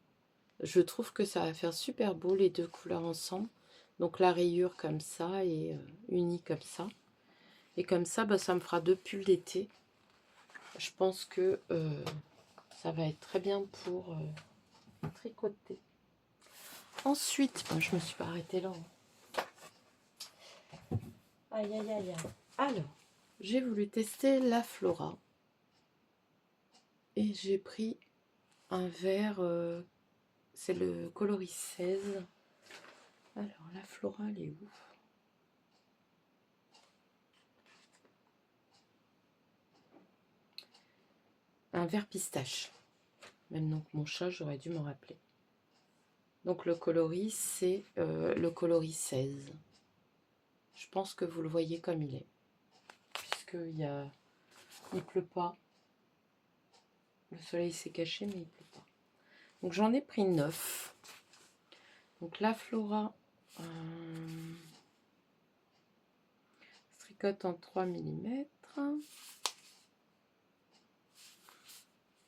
[SPEAKER 1] Je trouve que ça va faire super beau les deux couleurs ensemble. Donc la rayure comme ça et unie comme ça. Et comme ça, bah, ça me fera 2 pulls d'été. Je pense que ça va être très bien pour tricoter. Ensuite, bah, je me suis pas arrêtée là. Aïe, aïe, aïe. Alors, j'ai voulu tester la Flora. Et j'ai pris un vert, c'est le coloris 16. Alors, la Flora, elle est où? Un vert pistache. Même nom que mon chat, j'aurais dû me rappeler. Donc le coloris, c'est le coloris 16. Je pense que vous le voyez comme il est. Il pleut pas. Le soleil s'est caché, mais il pleut pas. Donc j'en ai pris 9. Donc la Flora se tricote en 3 mm.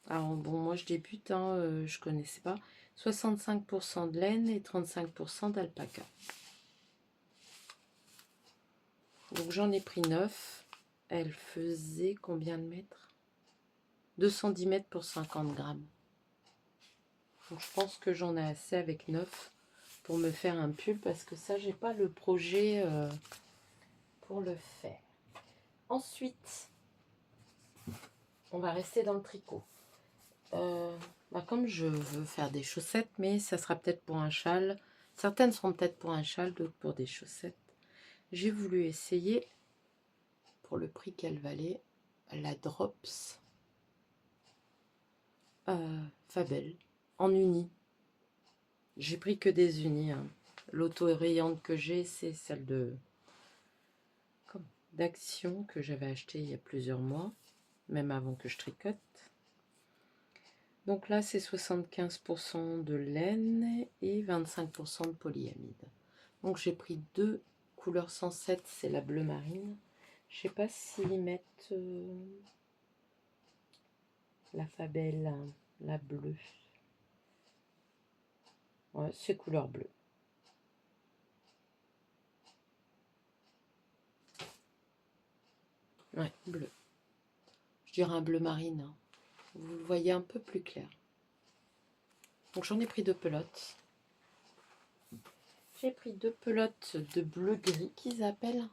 [SPEAKER 1] Alors bon, moi je débute, hein, je connaissais pas. 65% de laine et 35% d'alpaca. Donc j'en ai pris 9. Elle faisait combien de mètres? 210 mètres pour 50 grammes. Donc je pense que j'en ai assez avec 9 pour me faire un pull, parce que ça, j'ai pas le projet pour le faire. Ensuite, on va rester dans le tricot. Bah, comme je veux faire des chaussettes, mais ça sera peut-être pour un châle. Certaines seront peut-être pour un châle, d'autres pour des chaussettes. J'ai voulu essayer, pour le prix qu'elle valait, la Drops Fabel en uni. J'ai pris que des unis. Hein. L'auto-rayante que j'ai, c'est celle d'Action que j'avais acheté il y a plusieurs mois, même avant que je tricote. Donc là, c'est 75% de laine et 25% de polyamide. Donc j'ai pris 2 couleurs 107, c'est la bleu marine. Je sais pas s'ils mettent la Fabel, la bleue. Ouais, c'est couleur bleue. Ouais, bleu. Je dirais un bleu marine. Hein. Vous le voyez un peu plus clair. Donc j'en ai pris 2 pelotes. J'ai pris 2 pelotes de bleu gris qu'ils appellent.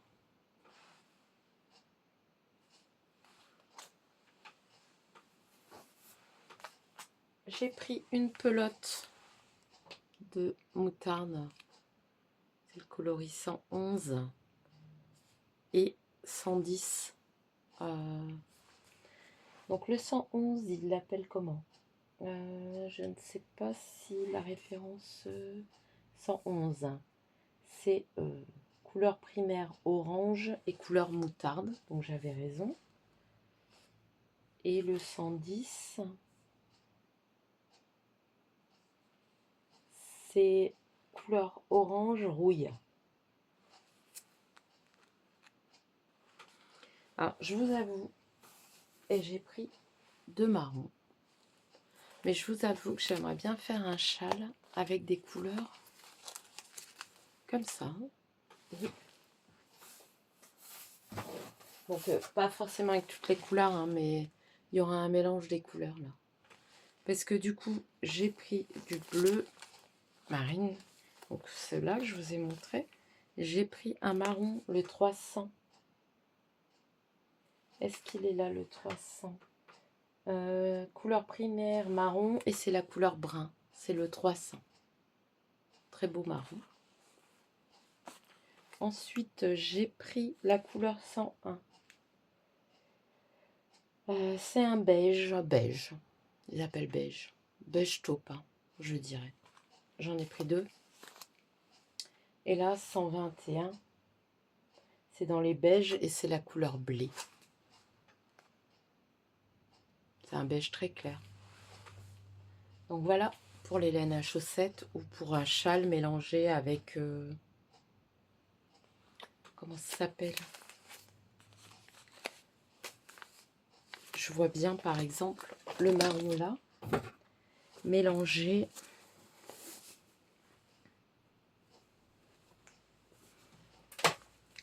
[SPEAKER 1] J'ai pris une pelote de moutarde. C'est le coloris 111 et 110. Donc le 111, il l'appelle comment? Je ne sais pas si la référence 111, c'est couleur primaire orange et couleur moutarde, donc j'avais raison. Et le 110, c'est couleur orange rouille. Alors, je vous avoue, et j'ai pris 2 marrons, mais je vous avoue que j'aimerais bien faire un châle avec des couleurs comme ça. Donc, pas forcément avec toutes les couleurs, hein, mais il y aura un mélange des couleurs là. Parce que du coup, j'ai pris du bleu marine, donc ceux-là que je vous ai montré. J'ai pris un marron, le 300. Est-ce qu'il est là, le 300? Couleur primaire marron, et c'est la couleur brun. C'est le 300. Très beau marron. Ensuite, j'ai pris la couleur 101. C'est un beige, beige. Ils appellent beige. Beige taupe, hein, je dirais. J'en ai pris 2. Et là, 121. C'est dans les beiges et c'est la couleur blé. C'est un beige très clair. Donc voilà pour les laines à chaussettes ou pour un châle mélangé avec... comment ça s'appelle? Je vois bien par exemple le marron là, mélangé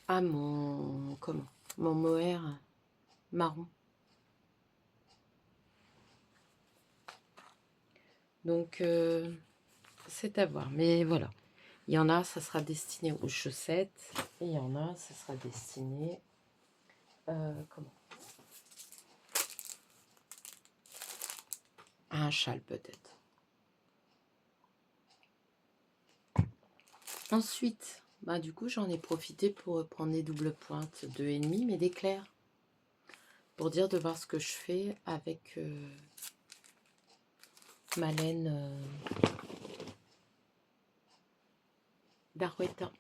[SPEAKER 1] à mon... comment? Mon mohair marron. Donc c'est à voir. Mais voilà. Il y en a, ça sera destiné aux chaussettes. Et il y en a, ça sera destiné... comment? À un châle peut-être. Ensuite, bah, du coup, j'en ai profité pour prendre des doubles pointes, 2,5, mais d'éclair. Pour dire de voir ce que je fais avec ma laine d'Arwetta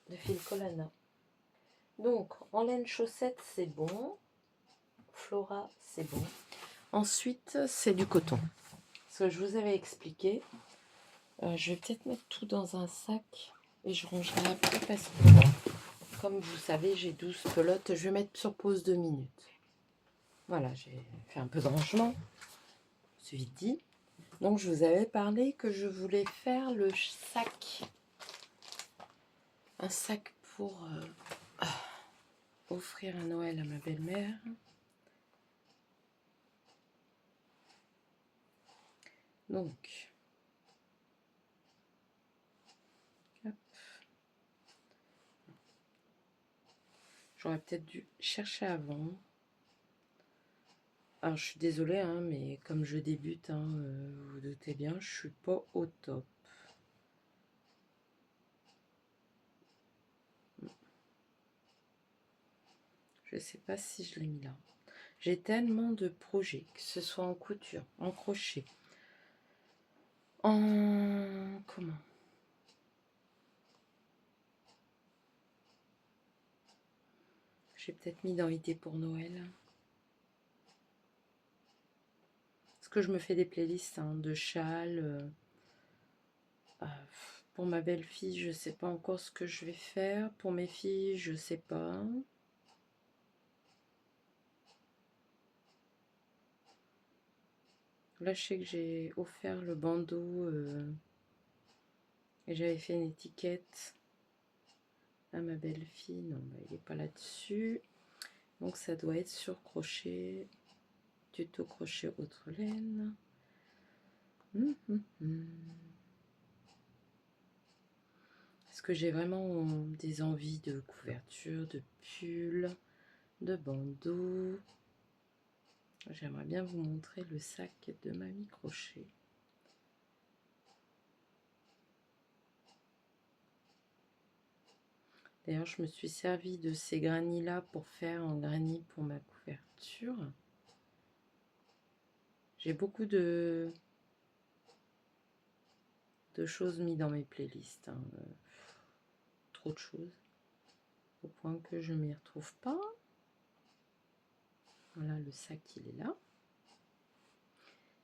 [SPEAKER 1] de Filcolana. Donc, en laine chaussette, c'est bon. Flora, c'est bon. Ensuite, c'est du coton. Ce que je vous avais expliqué. Je vais peut-être mettre tout dans un sac et je rangerai après parce que, comme vous savez, j'ai 12 pelotes. Je vais mettre sur pause 2 minutes. Voilà, j'ai fait un peu de rangement. C'est vite dit. Donc, je vous avais parlé que je voulais faire le sac. Un sac pour offrir un Noël à ma belle-mère. Donc, hop. J'aurais peut-être dû chercher avant. Alors, je suis désolée, hein, mais comme je débute, hein, vous vous doutez bien, je suis pas au top. Je sais pas si je l'ai mis là. J'ai tellement de projets, que ce soit en couture, en crochet, en... comment? J'ai peut-être mis dans idée pour Noël. Parce que je me fais des playlists hein, de châles. Pour ma belle-fille, je sais pas encore ce que je vais faire. Pour mes filles, je sais pas. Là, je sais que j'ai offert le bandeau et j'avais fait une étiquette à ma belle-fille. Non, bah, il n'est pas là-dessus. Donc ça doit être sur crochet, tuto crochet autre laine. Est-ce que j'ai vraiment des envies de couverture, de pull, de bandeau? J'aimerais bien vous montrer le sac de Mamie Crochet. D'ailleurs, je me suis servi de ces granits là pour faire un granit pour ma couverture. J'ai beaucoup de choses mises dans mes playlists. Hein. Trop de choses. Au point que je ne m'y retrouve pas. Voilà, le sac, il est là.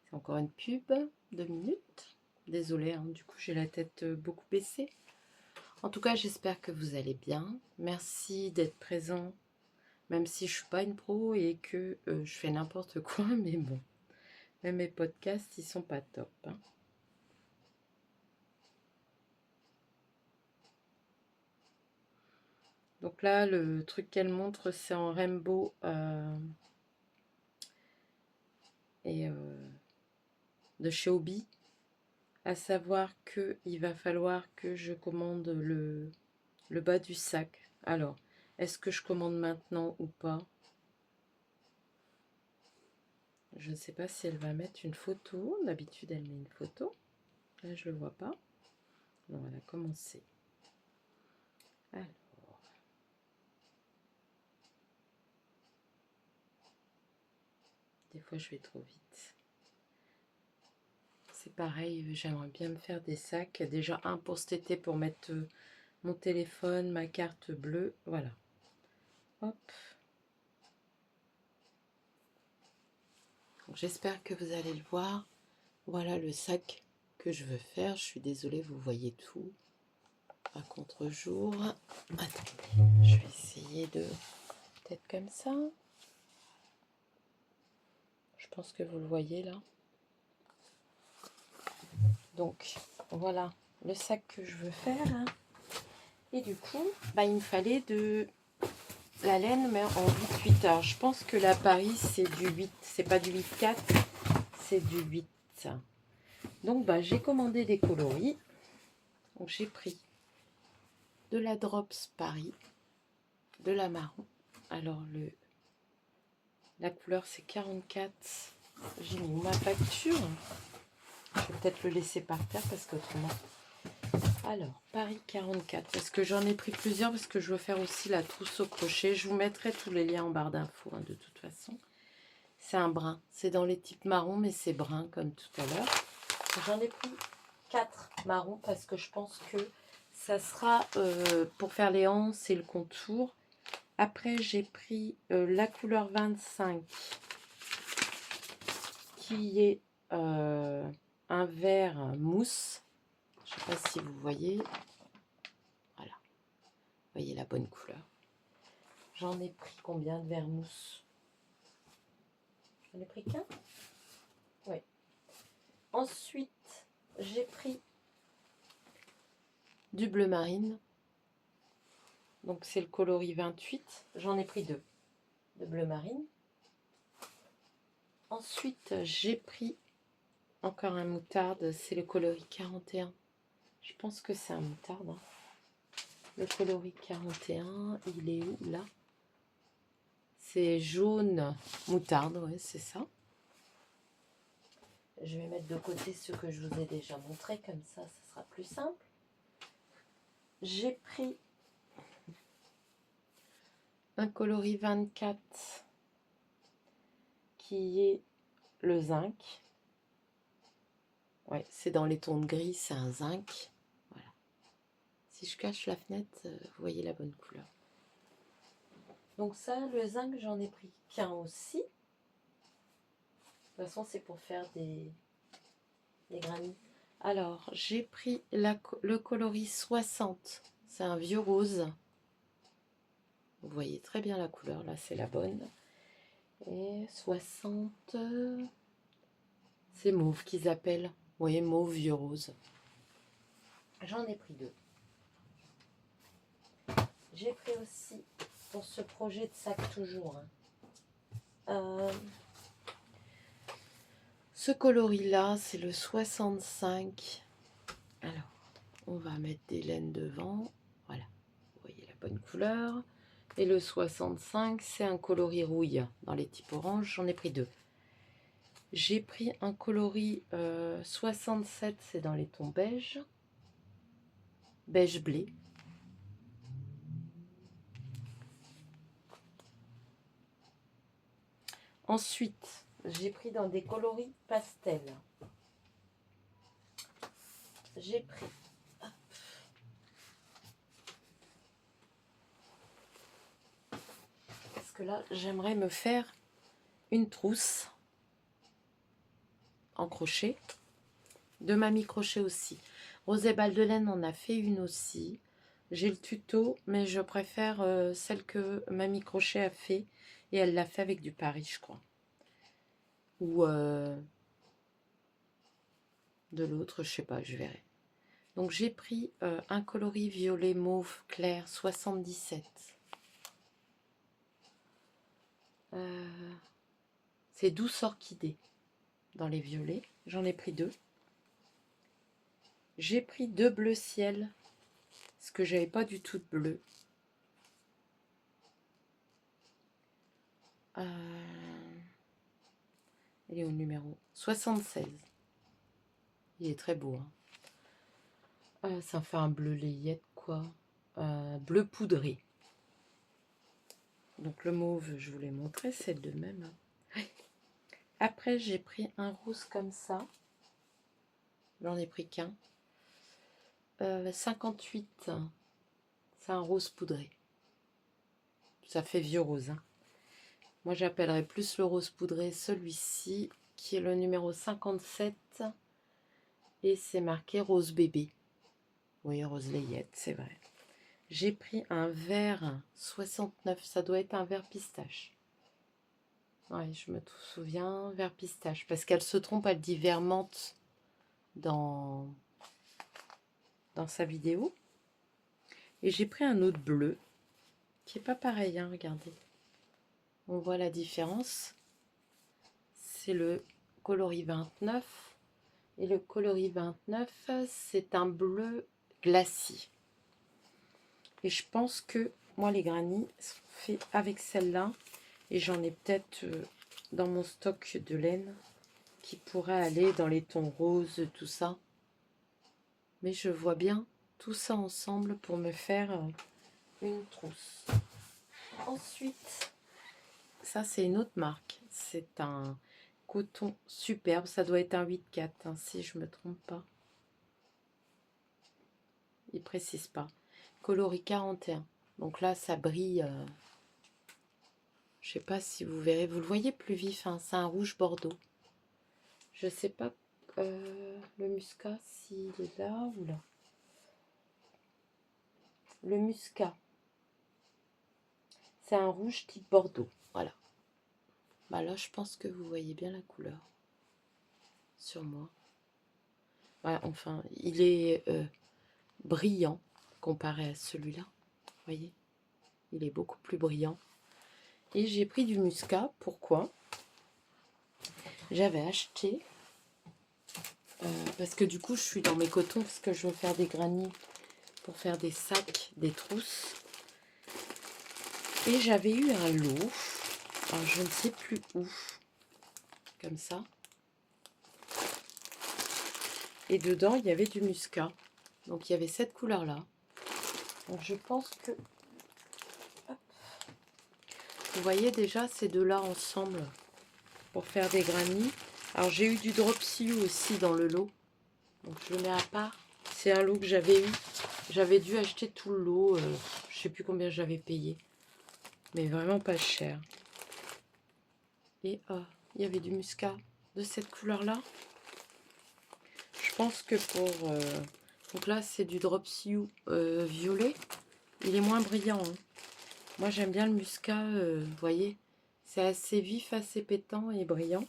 [SPEAKER 1] C'est encore une pub, 2 minutes. Désolée, hein, du coup, j'ai la tête beaucoup baissée. En tout cas, j'espère que vous allez bien. Merci d'être présent, même si je suis pas une pro et que je fais n'importe quoi, mais bon. Même mes podcasts, ils sont pas top. Hein. Donc là, le truc qu'elle montre, c'est en rainbow et de chez Hobby. À savoir qu'il va falloir que je commande le bas du sac. Alors, est-ce que je commande maintenant ou pas? Je ne sais pas si elle va mettre une photo. D'habitude, elle met une photo. Là, je ne le vois pas. Non, elle a commencé. Alors. Des fois, je vais trop vite. C'est pareil, j'aimerais bien me faire des sacs. Déjà, un pour cet été pour mettre mon téléphone, ma carte bleue. Voilà. Hop. J'espère que vous allez le voir. Voilà le sac que je veux faire. Je suis désolée, vous voyez tout à contre-jour. Attendez, je vais essayer de... peut-être comme ça. Je pense que vous le voyez là. Donc, voilà le sac que je veux faire. Hein. Et du coup, bah, il me fallait de la laine, mais en 8-8. Alors, je pense que la Paris, c'est du 8. C'est pas du 8-4, c'est du 8. Donc, bah, j'ai commandé des coloris. Donc, j'ai pris de la Drops Paris, de la marron. Alors, la couleur, c'est 44. J'ai mis ma facture. Je vais peut-être le laisser par terre parce qu'autrement... Alors, Paris 44. Est-ce que j'en ai pris plusieurs parce que je veux faire aussi la trousse au crochet. Je vous mettrai tous les liens en barre d'infos, hein, de toute façon. C'est un brun. C'est dans les types marron, mais c'est brun comme tout à l'heure. J'en ai pris 4 marrons parce que je pense que ça sera pour faire les anses et le contour. Après, j'ai pris la couleur 25 qui est un vert mousse. Je ne sais pas si vous voyez. Voilà. Vous voyez la bonne couleur. J'en ai pris combien de verre mousse? J'en ai pris qu'un? Oui. Ensuite, j'ai pris du bleu marine. Donc, c'est le coloris 28. J'en ai pris 2 de bleu marine. Ensuite, j'ai pris encore un moutarde. C'est le coloris 41. Je pense que c'est un moutarde. Hein. Le coloris 41, il est où là? C'est jaune moutarde, ouais, c'est ça. Je vais mettre de côté ce que je vous ai déjà montré, comme ça sera plus simple. J'ai pris un coloris 24 qui est le zinc. Ouais, c'est dans les tons de gris, c'est un zinc. Voilà. Si je cache la fenêtre, vous voyez la bonne couleur. Donc ça, le zinc, j'en ai pris qu'un aussi. De toute façon, c'est pour faire des granits. Alors, j'ai pris le coloris 60. C'est un vieux rose. Vous voyez très bien la couleur, là, c'est la bonne. Et 60, c'est mauve qu'ils appellent. Vous voyez, mauve, vieux rose. J'en ai pris 2. J'ai pris aussi pour ce projet de sac toujours. Ce coloris-là, c'est le 65. Alors, on va mettre des laines devant. Voilà, vous voyez la bonne couleur. Et le 65, c'est un coloris rouille. Dans les types orange, j'en ai pris 2. J'ai pris un coloris 67, c'est dans les tons beige. Beige blé. Ensuite, j'ai pris dans des coloris pastels. J'ai pris... Hop. Parce que là, j'aimerais me faire une trousse en crochet. De Mamie Crochet aussi. Rosée Balle de Laine en a fait une aussi. J'ai le tuto, mais je préfère celle que Mamie Crochet a fait. Et elle l'a fait avec du Paris, je crois. Ou de l'autre, je sais pas, je verrai. Donc j'ai pris un coloris violet mauve clair 77. C'est Douce Orchidée dans les violets. J'en ai pris 2. J'ai pris 2 bleus ciel, parce que j'avais pas du tout de bleu. Il est au numéro 76. Il est très beau. Hein. Ça fait un bleu layette, quoi. Bleu poudré. Donc le mauve, je vous l'ai montré, c'est de même. Après, j'ai pris un rose comme ça. J'en ai pris qu'un. 58. C'est un rose poudré. Ça fait vieux rose. Hein. Moi, j'appellerais plus le rose poudré celui-ci, qui est le numéro 57. Et c'est marqué rose bébé. Oui, rose layette, c'est vrai. J'ai pris un vert 69. Ça doit être un vert pistache. Oui, je me souviens, vert pistache. Parce qu'elle se trompe, elle dit vert menthe dans sa vidéo. Et j'ai pris un autre bleu, qui est pas pareil, hein, regardez. On voit la différence. C'est le coloris 29. Et le coloris 29, c'est un bleu glacis. Et je pense que moi, les granits sont faits avec celle-là. Et j'en ai peut-être dans mon stock de laine qui pourrait aller dans les tons roses, tout ça. Mais je vois bien tout ça ensemble pour me faire une trousse. Ensuite, ça c'est une autre marque. C'est un coton superbe. Ça doit être un 8,4 hein, si je ne me trompe pas. Il précise pas. Coloris 41. Donc là, ça brille. Je sais pas si vous verrez. Vous le voyez plus vif. Hein, c'est un rouge bordeaux. Je sais pas le muscat s'il est là ou là. Le muscat. C'est un rouge type bordeaux. Voilà. Bah là, je pense que vous voyez bien la couleur sur moi. Ouais, enfin, il est brillant comparé à celui-là. Vous voyez, il est beaucoup plus brillant. Et j'ai pris du muscat. Pourquoi? J'avais acheté parce que du coup, je suis dans mes cotons parce que je veux faire des granits pour faire des sacs, des trousses. Et j'avais eu un lot. Alors, je ne sais plus où. Comme ça. Et dedans, il y avait du muscat. Donc, il y avait cette couleur-là. Donc, je pense que... Hop. Vous voyez déjà ces deux-là ensemble pour faire des granits. Alors, j'ai eu du Dropsy aussi dans le lot. Donc, je le mets à part. C'est un lot que j'avais eu. J'avais dû acheter tout le lot. Je sais plus combien j'avais payé. Mais vraiment pas cher. Et il y avait du muscat de cette couleur-là. Je pense que pour... donc là, c'est du Dropsy violet. Il est moins brillant. Hein. Moi, j'aime bien le muscat, vous voyez. C'est assez vif, assez pétant et brillant.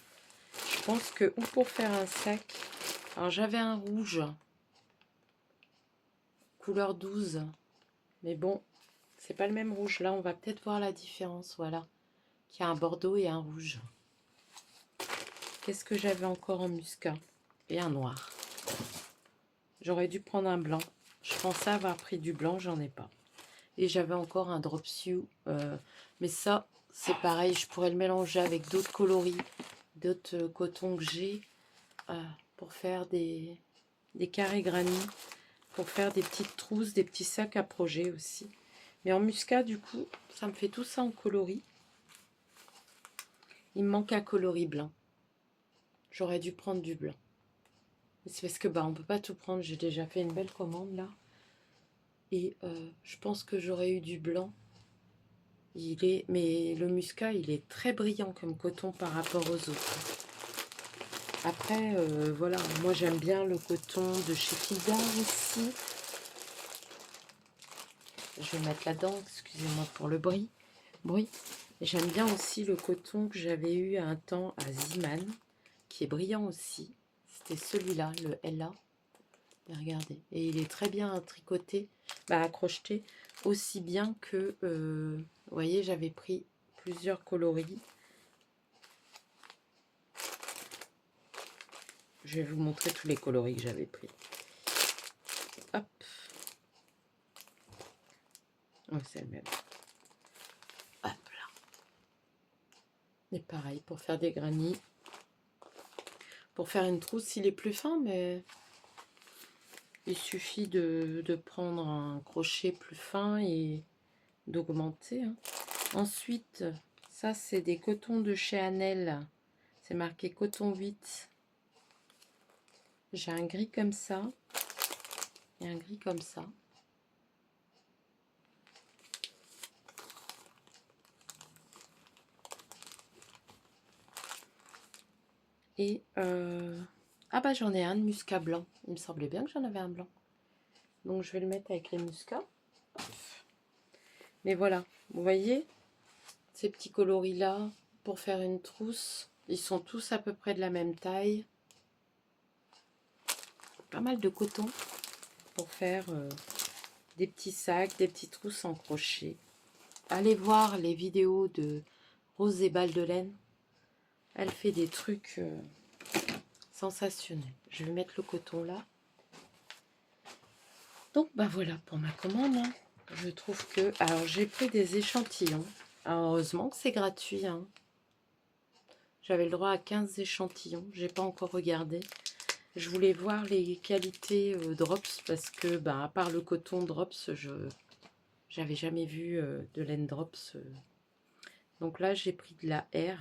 [SPEAKER 1] Je pense que, ou pour faire un sac... Alors, j'avais un rouge. Couleur 12. Mais bon, C'est pas le même rouge. Là, on va peut-être voir la différence. Voilà. Il y a un bordeaux et un rouge. Qu'est-ce que j'avais encore en muscat? Et un noir. J'aurais dû prendre un blanc. Je pensais avoir pris du blanc, j'en ai pas. Et j'avais encore un Drop Sioux. Mais ça, c'est pareil. Je pourrais le mélanger avec d'autres coloris, d'autres cotons que j'ai pour faire des carrés granit, pour faire des petites trousses, des petits sacs à projet aussi. Mais en muscat, du coup, ça me fait tout ça en coloris. Il me manque un coloris blanc. J'aurais dû prendre du blanc. C'est parce que on peut pas tout prendre. J'ai déjà fait une belle commande là. Et je pense que j'aurais eu du blanc. Mais le muscat, il est très brillant comme coton par rapport aux autres. Après, voilà, moi j'aime bien le coton de chez Fida aussi. Je vais mettre là-dedans, excusez-moi pour le bruit. J'aime bien aussi le coton que j'avais eu à un temps à Ziman, qui est brillant aussi. C'était celui-là, le LA. Et regardez, et il est très bien tricoté, accrocheté, aussi bien que, vous voyez, j'avais pris plusieurs coloris. Je vais vous montrer tous les coloris que j'avais pris. Hop. Oh, c'est le même. Hop là. Et pareil, pour faire des granits. Pour faire une trousse, il est plus fin, mais il suffit de prendre un crochet plus fin et d'augmenter. Hein. Ensuite, ça, c'est des cotons de chez Annelle. C'est marqué coton 8. J'ai un gris comme ça et un gris comme ça. Et j'en ai un de muscat blanc. Il me semblait bien que j'en avais un blanc. Donc je vais le mettre avec les muscats. Mais voilà, vous voyez, ces petits coloris là, pour faire une trousse, ils sont tous à peu près de la même taille. Pas mal de coton pour faire des petits sacs, des petites trousses en crochet. Allez voir les vidéos de Rose et Balles de laine. Elle fait des trucs sensationnels. Je vais mettre le coton là. Donc voilà pour ma commande. Hein. Je trouve que... Alors j'ai pris des échantillons. Alors, heureusement que c'est gratuit. Hein. J'avais le droit à 15 échantillons. J'ai pas encore regardé. Je voulais voir les qualités Drops parce que à part le coton Drops, j'avais jamais vu de laine Drops. Donc là j'ai pris de la R.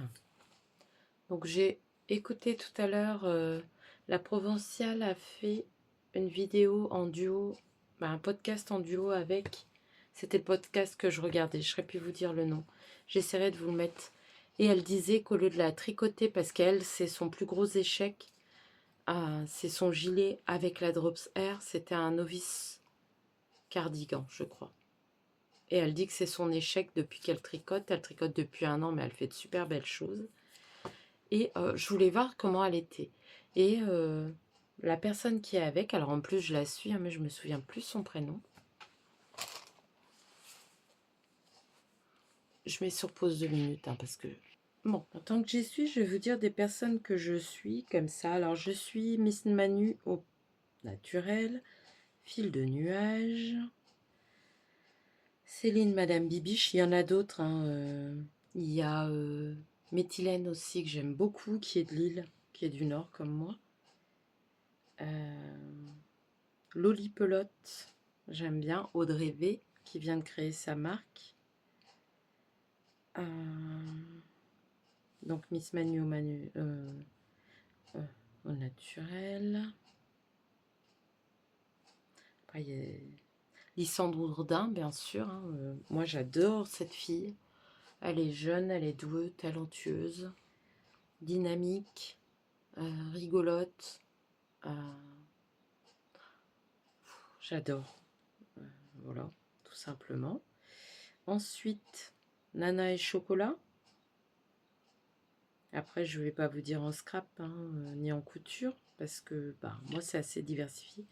[SPEAKER 1] Donc j'ai écouté tout à l'heure, la Provinciale a fait une vidéo en duo, un podcast en duo avec, c'était le podcast que je regardais, je ne saurais plus vous dire le nom, j'essaierai de vous le mettre. Et elle disait qu'au lieu de la tricoter, parce qu'elle, c'est son plus gros échec, c'est son gilet avec la Drops Air, c'était un novice cardigan, je crois. Et elle dit que c'est son échec depuis qu'elle tricote depuis 1 an, mais elle fait de super belles choses. Et je voulais voir comment elle était. Et la personne qui est avec, alors en plus je la suis, hein, mais je me souviens plus son prénom. Je mets sur pause 2 minutes, hein, parce que... Bon, tant que j'y suis, je vais vous dire des personnes que je suis, comme ça. Alors je suis Miss Manu au naturel, Fil de nuage, Céline Madame Bibiche, il y en a d'autres. Hein, il y a Méthylène aussi, que j'aime beaucoup, qui est de Lille, qui est du Nord, comme moi. Loli Pelote, j'aime bien. Audrey V, qui vient de créer sa marque. Donc Miss Manu au naturel. Après, il y a Lysandre Ourdin, bien sûr. Hein. Moi, j'adore cette fille. Elle est jeune, elle est douée, talentueuse, dynamique, rigolote. J'adore. Voilà, tout simplement. Ensuite, Nana et Chocolat. Après, je ne vais pas vous dire en scrap, hein, ni en couture, parce que moi, c'est assez diversifié.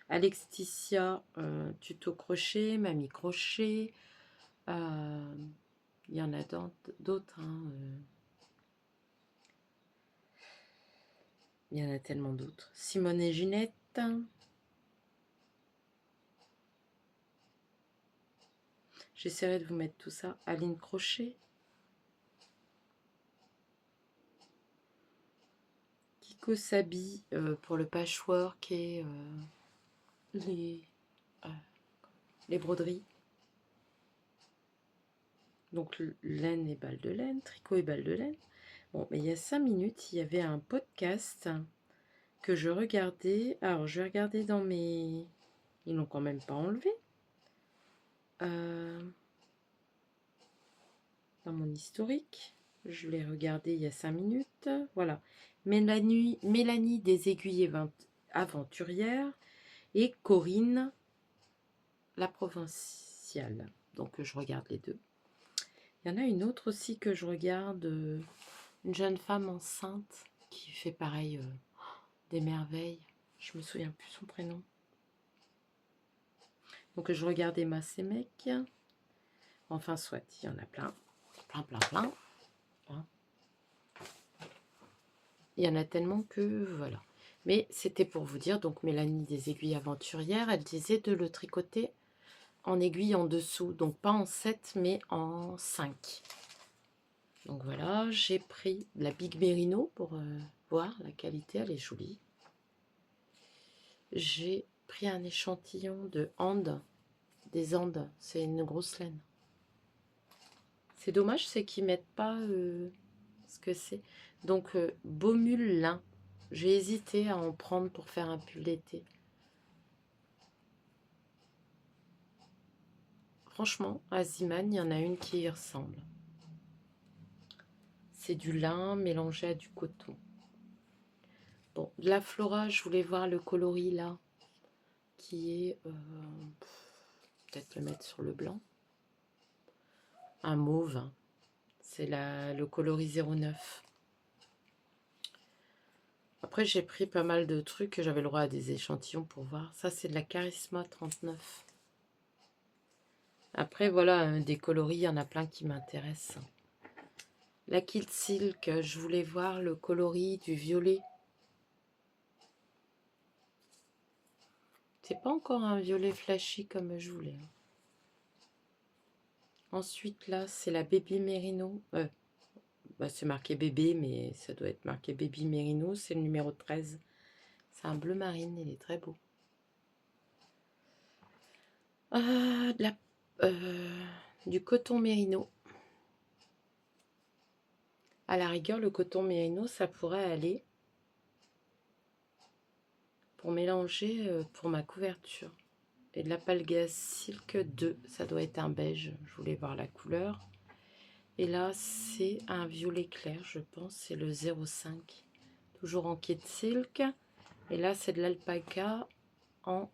[SPEAKER 1] Alexticia, tuto crochet, mamie crochet, Il y en a d'autres. Hein, il y en a tellement d'autres. Simone et Ginette. J'essaierai de vous mettre tout ça. Aline Crochet. Kiko Sabi pour le patchwork et les broderies. Donc laine et balle de laine, tricot et balle de laine. Bon, mais il y a 5 minutes, il y avait un podcast que je regardais. Alors, je vais regarder dans mes... Ils l'ont quand même pas enlevé. Dans mon historique. Je l'ai regardé il y a 5 minutes. Voilà. Mélanie des aiguilles aventurières et Corinne la provinciale. Donc, je regarde les deux. Il y en a une autre aussi que je regarde, une jeune femme enceinte qui fait pareil, des merveilles. Je me souviens plus son prénom. Donc je regarde Emma Semek. Enfin soit, il y en a plein. Plein. Hein. Il y en a tellement que voilà. Mais c'était pour vous dire, donc Mélanie des aiguilles aventurières, elle disait de le tricoter en aiguille en dessous. Donc pas en 7 mais en 5. Donc voilà, j'ai pris la Big Merino pour voir la qualité, elle est jolie. J'ai pris un échantillon de Andes, des Andes, c'est une grosse laine. C'est dommage, c'est qu'ils mettent pas ce que c'est. Donc Baumule lin, j'ai hésité à en prendre pour faire un pull d'été. Franchement, à Ziman, il y en a une qui y ressemble. C'est du lin mélangé à du coton. Bon, de la Flora, je voulais voir le coloris là, qui est... peut-être le mettre sur le blanc. Un mauve, hein. C'est le coloris 09. Après, j'ai pris pas mal de trucs, j'avais le droit à des échantillons pour voir. Ça, c'est de la Charisma 39. Après, voilà, des coloris, il y en a plein qui m'intéressent. La Kilt Silk, je voulais voir le coloris du violet. C'est pas encore un violet flashy comme je voulais. Ensuite, là, c'est la Baby Merino. C'est marqué bébé, mais ça doit être marqué Baby Merino. C'est le numéro 13. C'est un bleu marine, il est très beau. Du coton mérino. À la rigueur, le coton mérino, ça pourrait aller pour mélanger pour ma couverture. Et de la Palgas Silk 2, ça doit être un beige, je voulais voir la couleur. Et là, c'est un violet clair, je pense, c'est le 05. Toujours en kit silk. Et là, c'est de l'alpaca en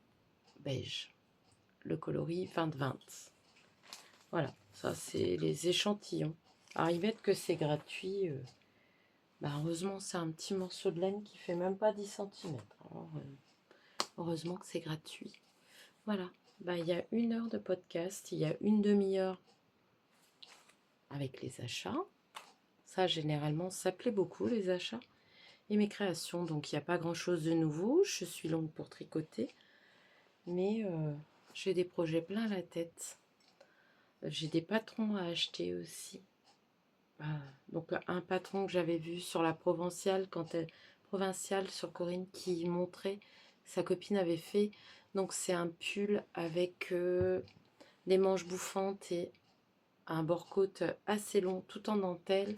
[SPEAKER 1] beige. Le coloris 20-20. Voilà, ça c'est les échantillons. Alors, ils mettent que c'est gratuit. Heureusement, c'est un petit morceau de laine qui fait même pas 10 cm. Alors, heureusement que c'est gratuit. Voilà, il y a 1 heure de podcast, il y a une demi-heure avec les achats. Ça, généralement, ça plaît beaucoup, les achats. Et mes créations, donc il n'y a pas grand-chose de nouveau. Je suis longue pour tricoter. Mais j'ai des projets plein la tête. J'ai des patrons à acheter aussi. Donc un patron que j'avais vu sur la provinciale, provinciale sur Corinne, qui montrait sa copine avait fait. Donc c'est un pull avec des manches bouffantes et un bord-côte assez long, tout en dentelle.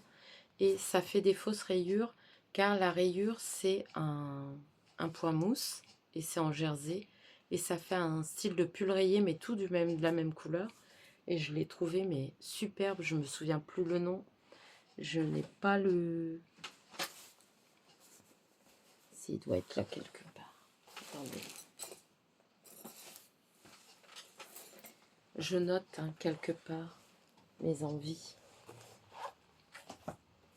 [SPEAKER 1] Et ça fait des fausses rayures, car la rayure c'est un point mousse et c'est en jersey. Et ça fait un style de pull rayé, mais tout de la même couleur. Et je l'ai trouvé mais superbe, je me souviens plus le nom. Je n'ai pas le... S'il doit être là quelque part. Attendez. Je note quelque part mes envies.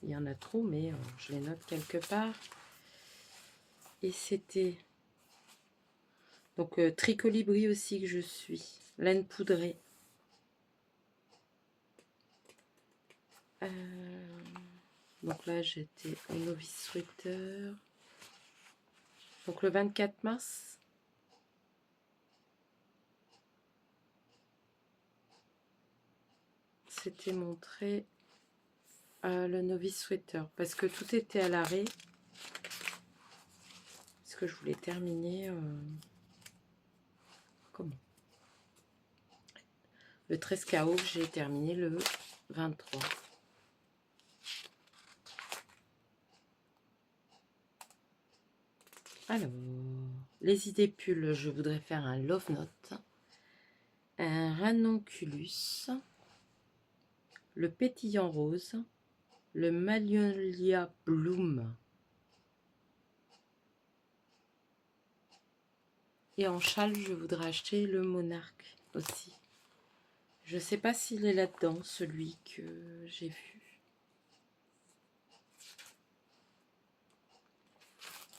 [SPEAKER 1] Il y en a trop, mais je les note quelque part. Et c'était... Donc, tricolibri aussi que je suis. Laine poudrée. Donc là, j'étais au Novice Sweater. Donc le 24 mars. C'était montré le Novice Sweater. Parce que tout était à l'arrêt. Parce que je voulais terminer... comment? Le 13 KO, j'ai terminé le 23. Alors, les idées pulls, je voudrais faire un Love Note, un Ranunculus, le Pétillant Rose, le Magnolia Bloom. Et en châle, je voudrais acheter le Monarque aussi. Je ne sais pas s'il est là-dedans, celui que j'ai vu.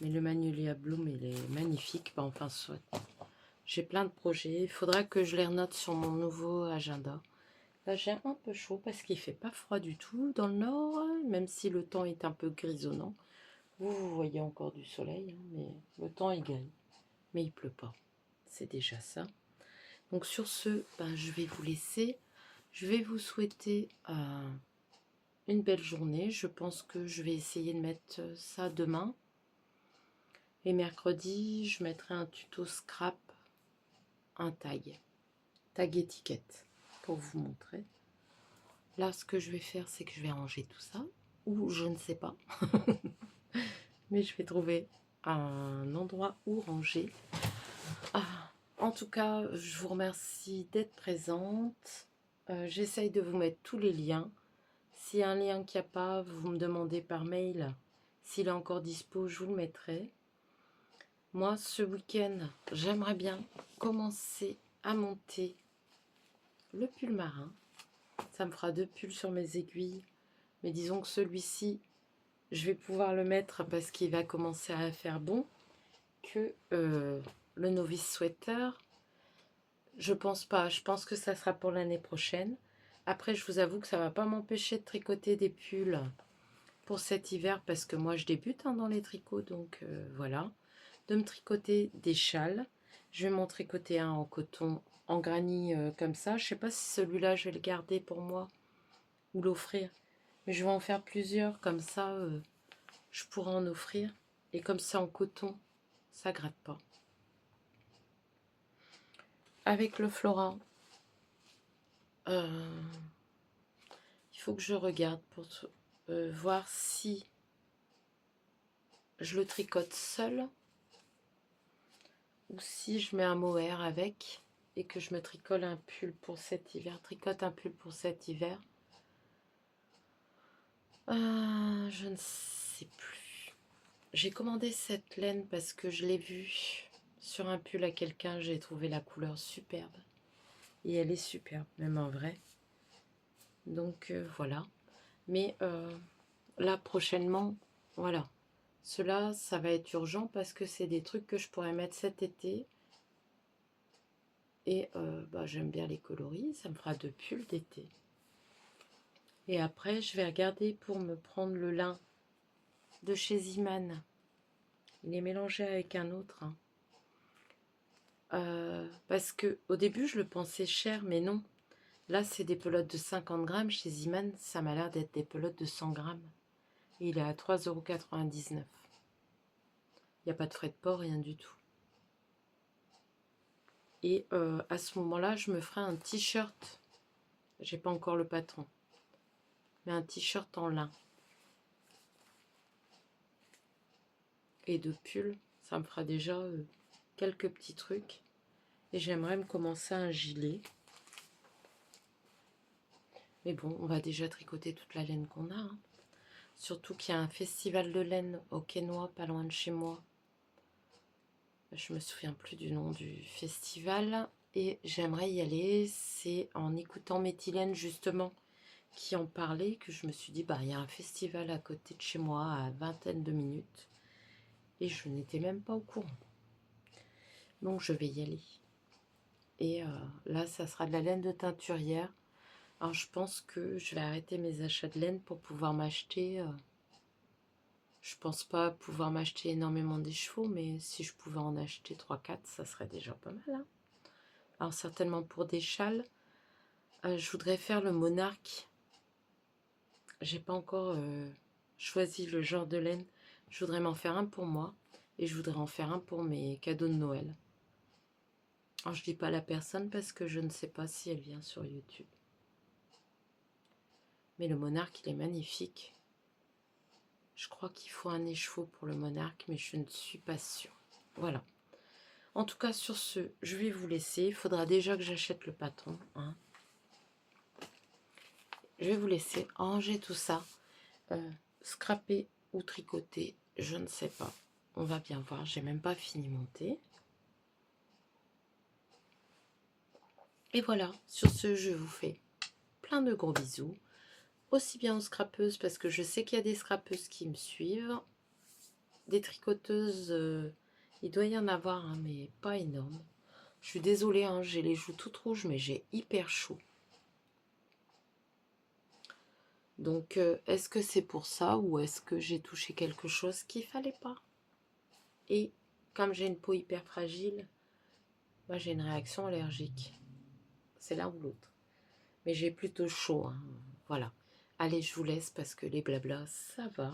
[SPEAKER 1] Mais le Magnolia Bloom, il est magnifique. Bah, enfin, soit. J'ai plein de projets. Il faudra que je les renote sur mon nouveau agenda. Là, j'ai un peu chaud parce qu'il ne fait pas froid du tout dans le nord, même si le temps est un peu grisonnant. Vous voyez encore du soleil, hein, mais le temps est gris. Mais il ne pleut pas. C'est déjà ça. Donc sur ce, ben, je vais vous laisser. Je vais vous souhaiter une belle journée. Je pense que je vais essayer de mettre ça demain. Et mercredi, je mettrai un tuto scrap, un tag étiquette pour vous montrer. Là, ce que je vais faire, c'est que je vais ranger tout ça. Ou je ne sais pas. Mais je vais trouver un endroit où ranger. En tout cas, je vous remercie d'être présente. J'essaye de vous mettre tous les liens. S'il y a un lien qu'il n'y a pas, vous me demandez par mail. S'il est encore dispo, je vous le mettrai. Moi, ce week-end, j'aimerais bien commencer à monter le pull marin. Ça me fera 2 pulls sur mes aiguilles. Mais disons que celui-ci, je vais pouvoir le mettre parce qu'il va commencer à faire bon. Que le Novice Sweater, je pense pas. Je pense que ça sera pour l'année prochaine. Après, je vous avoue que ça va pas m'empêcher de tricoter des pulls pour cet hiver parce que moi, je débute dans les tricots. Donc voilà. De me tricoter des châles. Je vais m'en tricoter un en coton, en granny comme ça. Je sais pas si celui-là, je vais le garder pour moi ou l'offrir. Mais je vais en faire plusieurs comme ça. Je pourrais en offrir. Et comme ça, en coton, ça gratte pas. Avec le Flora, il faut que je regarde pour voir si je le tricote seul ou si je mets un mohair avec et que je me tricole un pull pour cet hiver. Tricote un pull pour cet hiver. Je ne sais plus. J'ai commandé cette laine parce que je l'ai vue sur un pull à quelqu'un. J'ai trouvé la couleur superbe. Et elle est superbe, même en vrai. Donc voilà. Mais là, prochainement, voilà. Cela, ça va être urgent parce que c'est des trucs que je pourrais mettre cet été. Et bah, j'aime bien les coloris. Ça me fera 2 pulls d'été. Et après, je vais regarder pour me prendre le lin de chez Ziman. Il est mélangé avec un autre. Hein. Parce que au début, je le pensais cher, mais non. Là, c'est des pelotes de 50 grammes. Chez Ziman, ça m'a l'air d'être des pelotes de 100 grammes. Et il est à 3,99 €. Il n'y a pas de frais de port, rien du tout. Et à ce moment-là, je me ferai un t-shirt. J'ai pas encore le patron. Mais un t-shirt en lin. Et de pull, ça me fera déjà quelques petits trucs. Et j'aimerais me commencer un gilet. Mais bon, on va déjà tricoter toute la laine qu'on a. Hein. Surtout qu'il y a un festival de laine au Quesnoy, pas loin de chez moi. Je me souviens plus du nom du festival. Et j'aimerais y aller. C'est en écoutant Méthylène justement qui en parlait que je me suis dit, bah il y a un festival à côté de chez moi à vingtaine de minutes. Et je n'étais même pas au courant. Donc je vais y aller. Et là, ça sera de la laine de teinturière. Alors je pense que je vais arrêter mes achats de laine pour pouvoir m'acheter... je pense pas pouvoir m'acheter énormément des chevaux, mais si je pouvais en acheter 3-4, ça serait déjà pas mal. Hein. Alors certainement pour des châles, je voudrais faire le monarque. J'ai pas encore choisi le genre de laine. Je voudrais m'en faire un pour moi et je voudrais en faire un pour mes cadeaux de Noël. Alors je dis pas à la personne parce que je ne sais pas si elle vient sur YouTube. Mais le monarque, il est magnifique. Je crois qu'il faut un écheveau pour le monarque, mais je ne suis pas sûre. Voilà. En tout cas, sur ce, je vais vous laisser. Il faudra déjà que j'achète le patron. Hein. Je vais vous laisser ranger tout ça. Scraper ou tricoter, je ne sais pas. On va bien voir. J'ai même pas fini mon thé. Et voilà. Sur ce, je vous fais plein de gros bisous. Aussi bien aux scrapeuses, parce que je sais qu'il y a des scrapeuses qui me suivent. Des tricoteuses, il doit y en avoir, hein, mais pas énorme. Je suis désolée, hein, j'ai les joues toutes rouges, mais j'ai hyper chaud. Donc, est-ce que c'est pour ça ou est-ce que j'ai touché quelque chose qu'il fallait pas? Et comme j'ai une peau hyper fragile, moi j'ai une réaction allergique. C'est l'un ou l'autre. Mais j'ai plutôt chaud, hein. Voilà. Allez, je vous laisse parce que les blablas, ça va.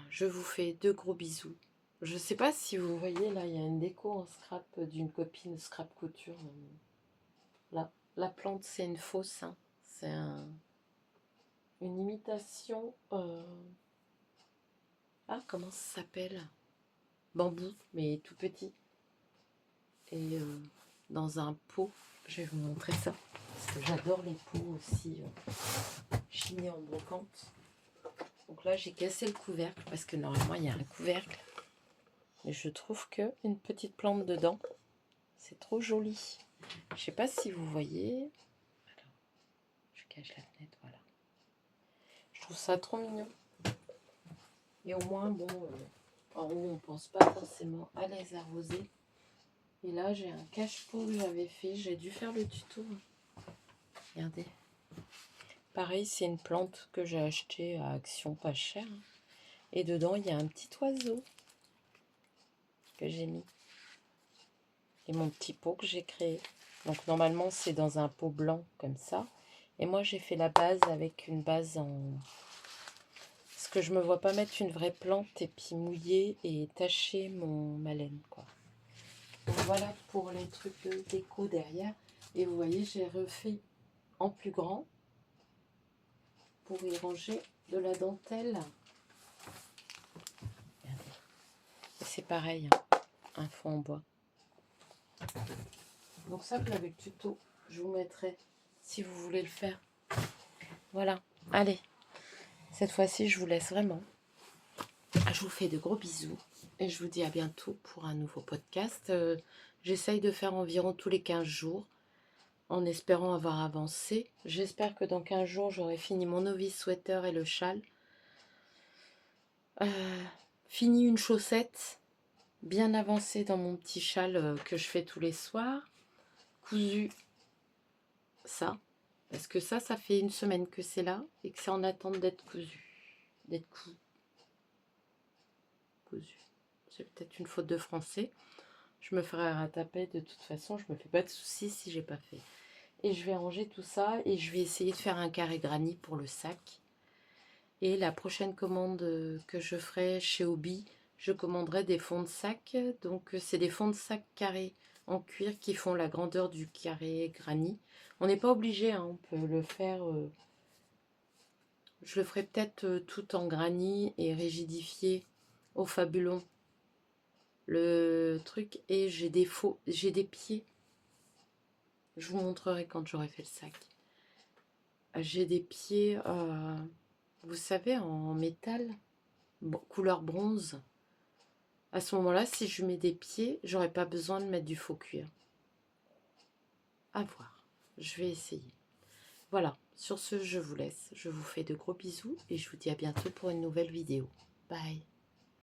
[SPEAKER 1] Je vous fais de gros bisous. Je sais pas si vous voyez, là, il y a une déco en scrap d'une copine scrap couture. Là, la plante, c'est une fausse. Hein. C'est une imitation... Ah, comment ça s'appelle? Bambou, mais tout petit. Et dans un pot, je vais vous montrer ça. Parce que j'adore les pots aussi chignés en brocante. Donc là, j'ai cassé le couvercle parce que normalement, il y a un couvercle. Mais je trouve que une petite plante dedans, c'est trop joli. Je sais pas si vous voyez. Alors, je cache la fenêtre, voilà. Je trouve ça trop mignon. Et au moins, bon, en haut, on pense pas forcément à les arroser. Et là, j'ai un cache-pot que j'avais fait. J'ai dû faire le tuto. Regardez. Pareil, c'est une plante que j'ai achetée à Action pas cher. Et dedans, il y a un petit oiseau que j'ai mis. Et mon petit pot que j'ai créé. Donc normalement, c'est dans un pot blanc comme ça. Et moi, j'ai fait la base avec une base en... Parce que je me vois pas mettre une vraie plante et puis mouiller et tacher ma laine, quoi. Donc voilà pour les trucs de déco derrière. Et vous voyez, j'ai refait en plus grand pour y ranger de la dentelle. Et c'est pareil, hein, un fond en bois. Donc ça, vous avez le tuto. Je vous mettrai si vous voulez le faire. Voilà. Allez. Cette fois-ci, je vous laisse vraiment. Je vous fais de gros bisous. Et je vous dis à bientôt pour un nouveau podcast. J'essaye de faire environ tous les 15 jours. En espérant avoir avancé. J'espère que dans 15 jours, j'aurai fini mon novice sweater et le châle. Fini une chaussette. Bien avancé dans mon petit châle que je fais tous les soirs. Cousu ça. Parce que ça fait une semaine que c'est là et que c'est en attente d'être cousu. D'être cousu. C'est peut-être une faute de français. Je me ferai rataper de toute façon. Je me fais pas de soucis si j'ai pas fait. Et je vais ranger tout ça et je vais essayer de faire un carré granit pour le sac. Et la prochaine commande que je ferai chez Hobby, je commanderai des fonds de sac. Donc c'est des fonds de sac carrés en cuir qui font la grandeur du carré granit. On n'est pas obligé, hein, on peut le faire. Je le ferai peut-être tout en granit et rigidifié au fabulon. Le truc, et j'ai des pieds. Je vous montrerai quand j'aurai fait le sac. J'ai des pieds, vous savez, en métal, couleur bronze. À ce moment-là, si je mets des pieds, j'aurais pas besoin de mettre du faux cuir. À voir. Je vais essayer. Voilà. Sur ce, je vous laisse. Je vous fais de gros bisous et je vous dis à bientôt pour une nouvelle vidéo. Bye.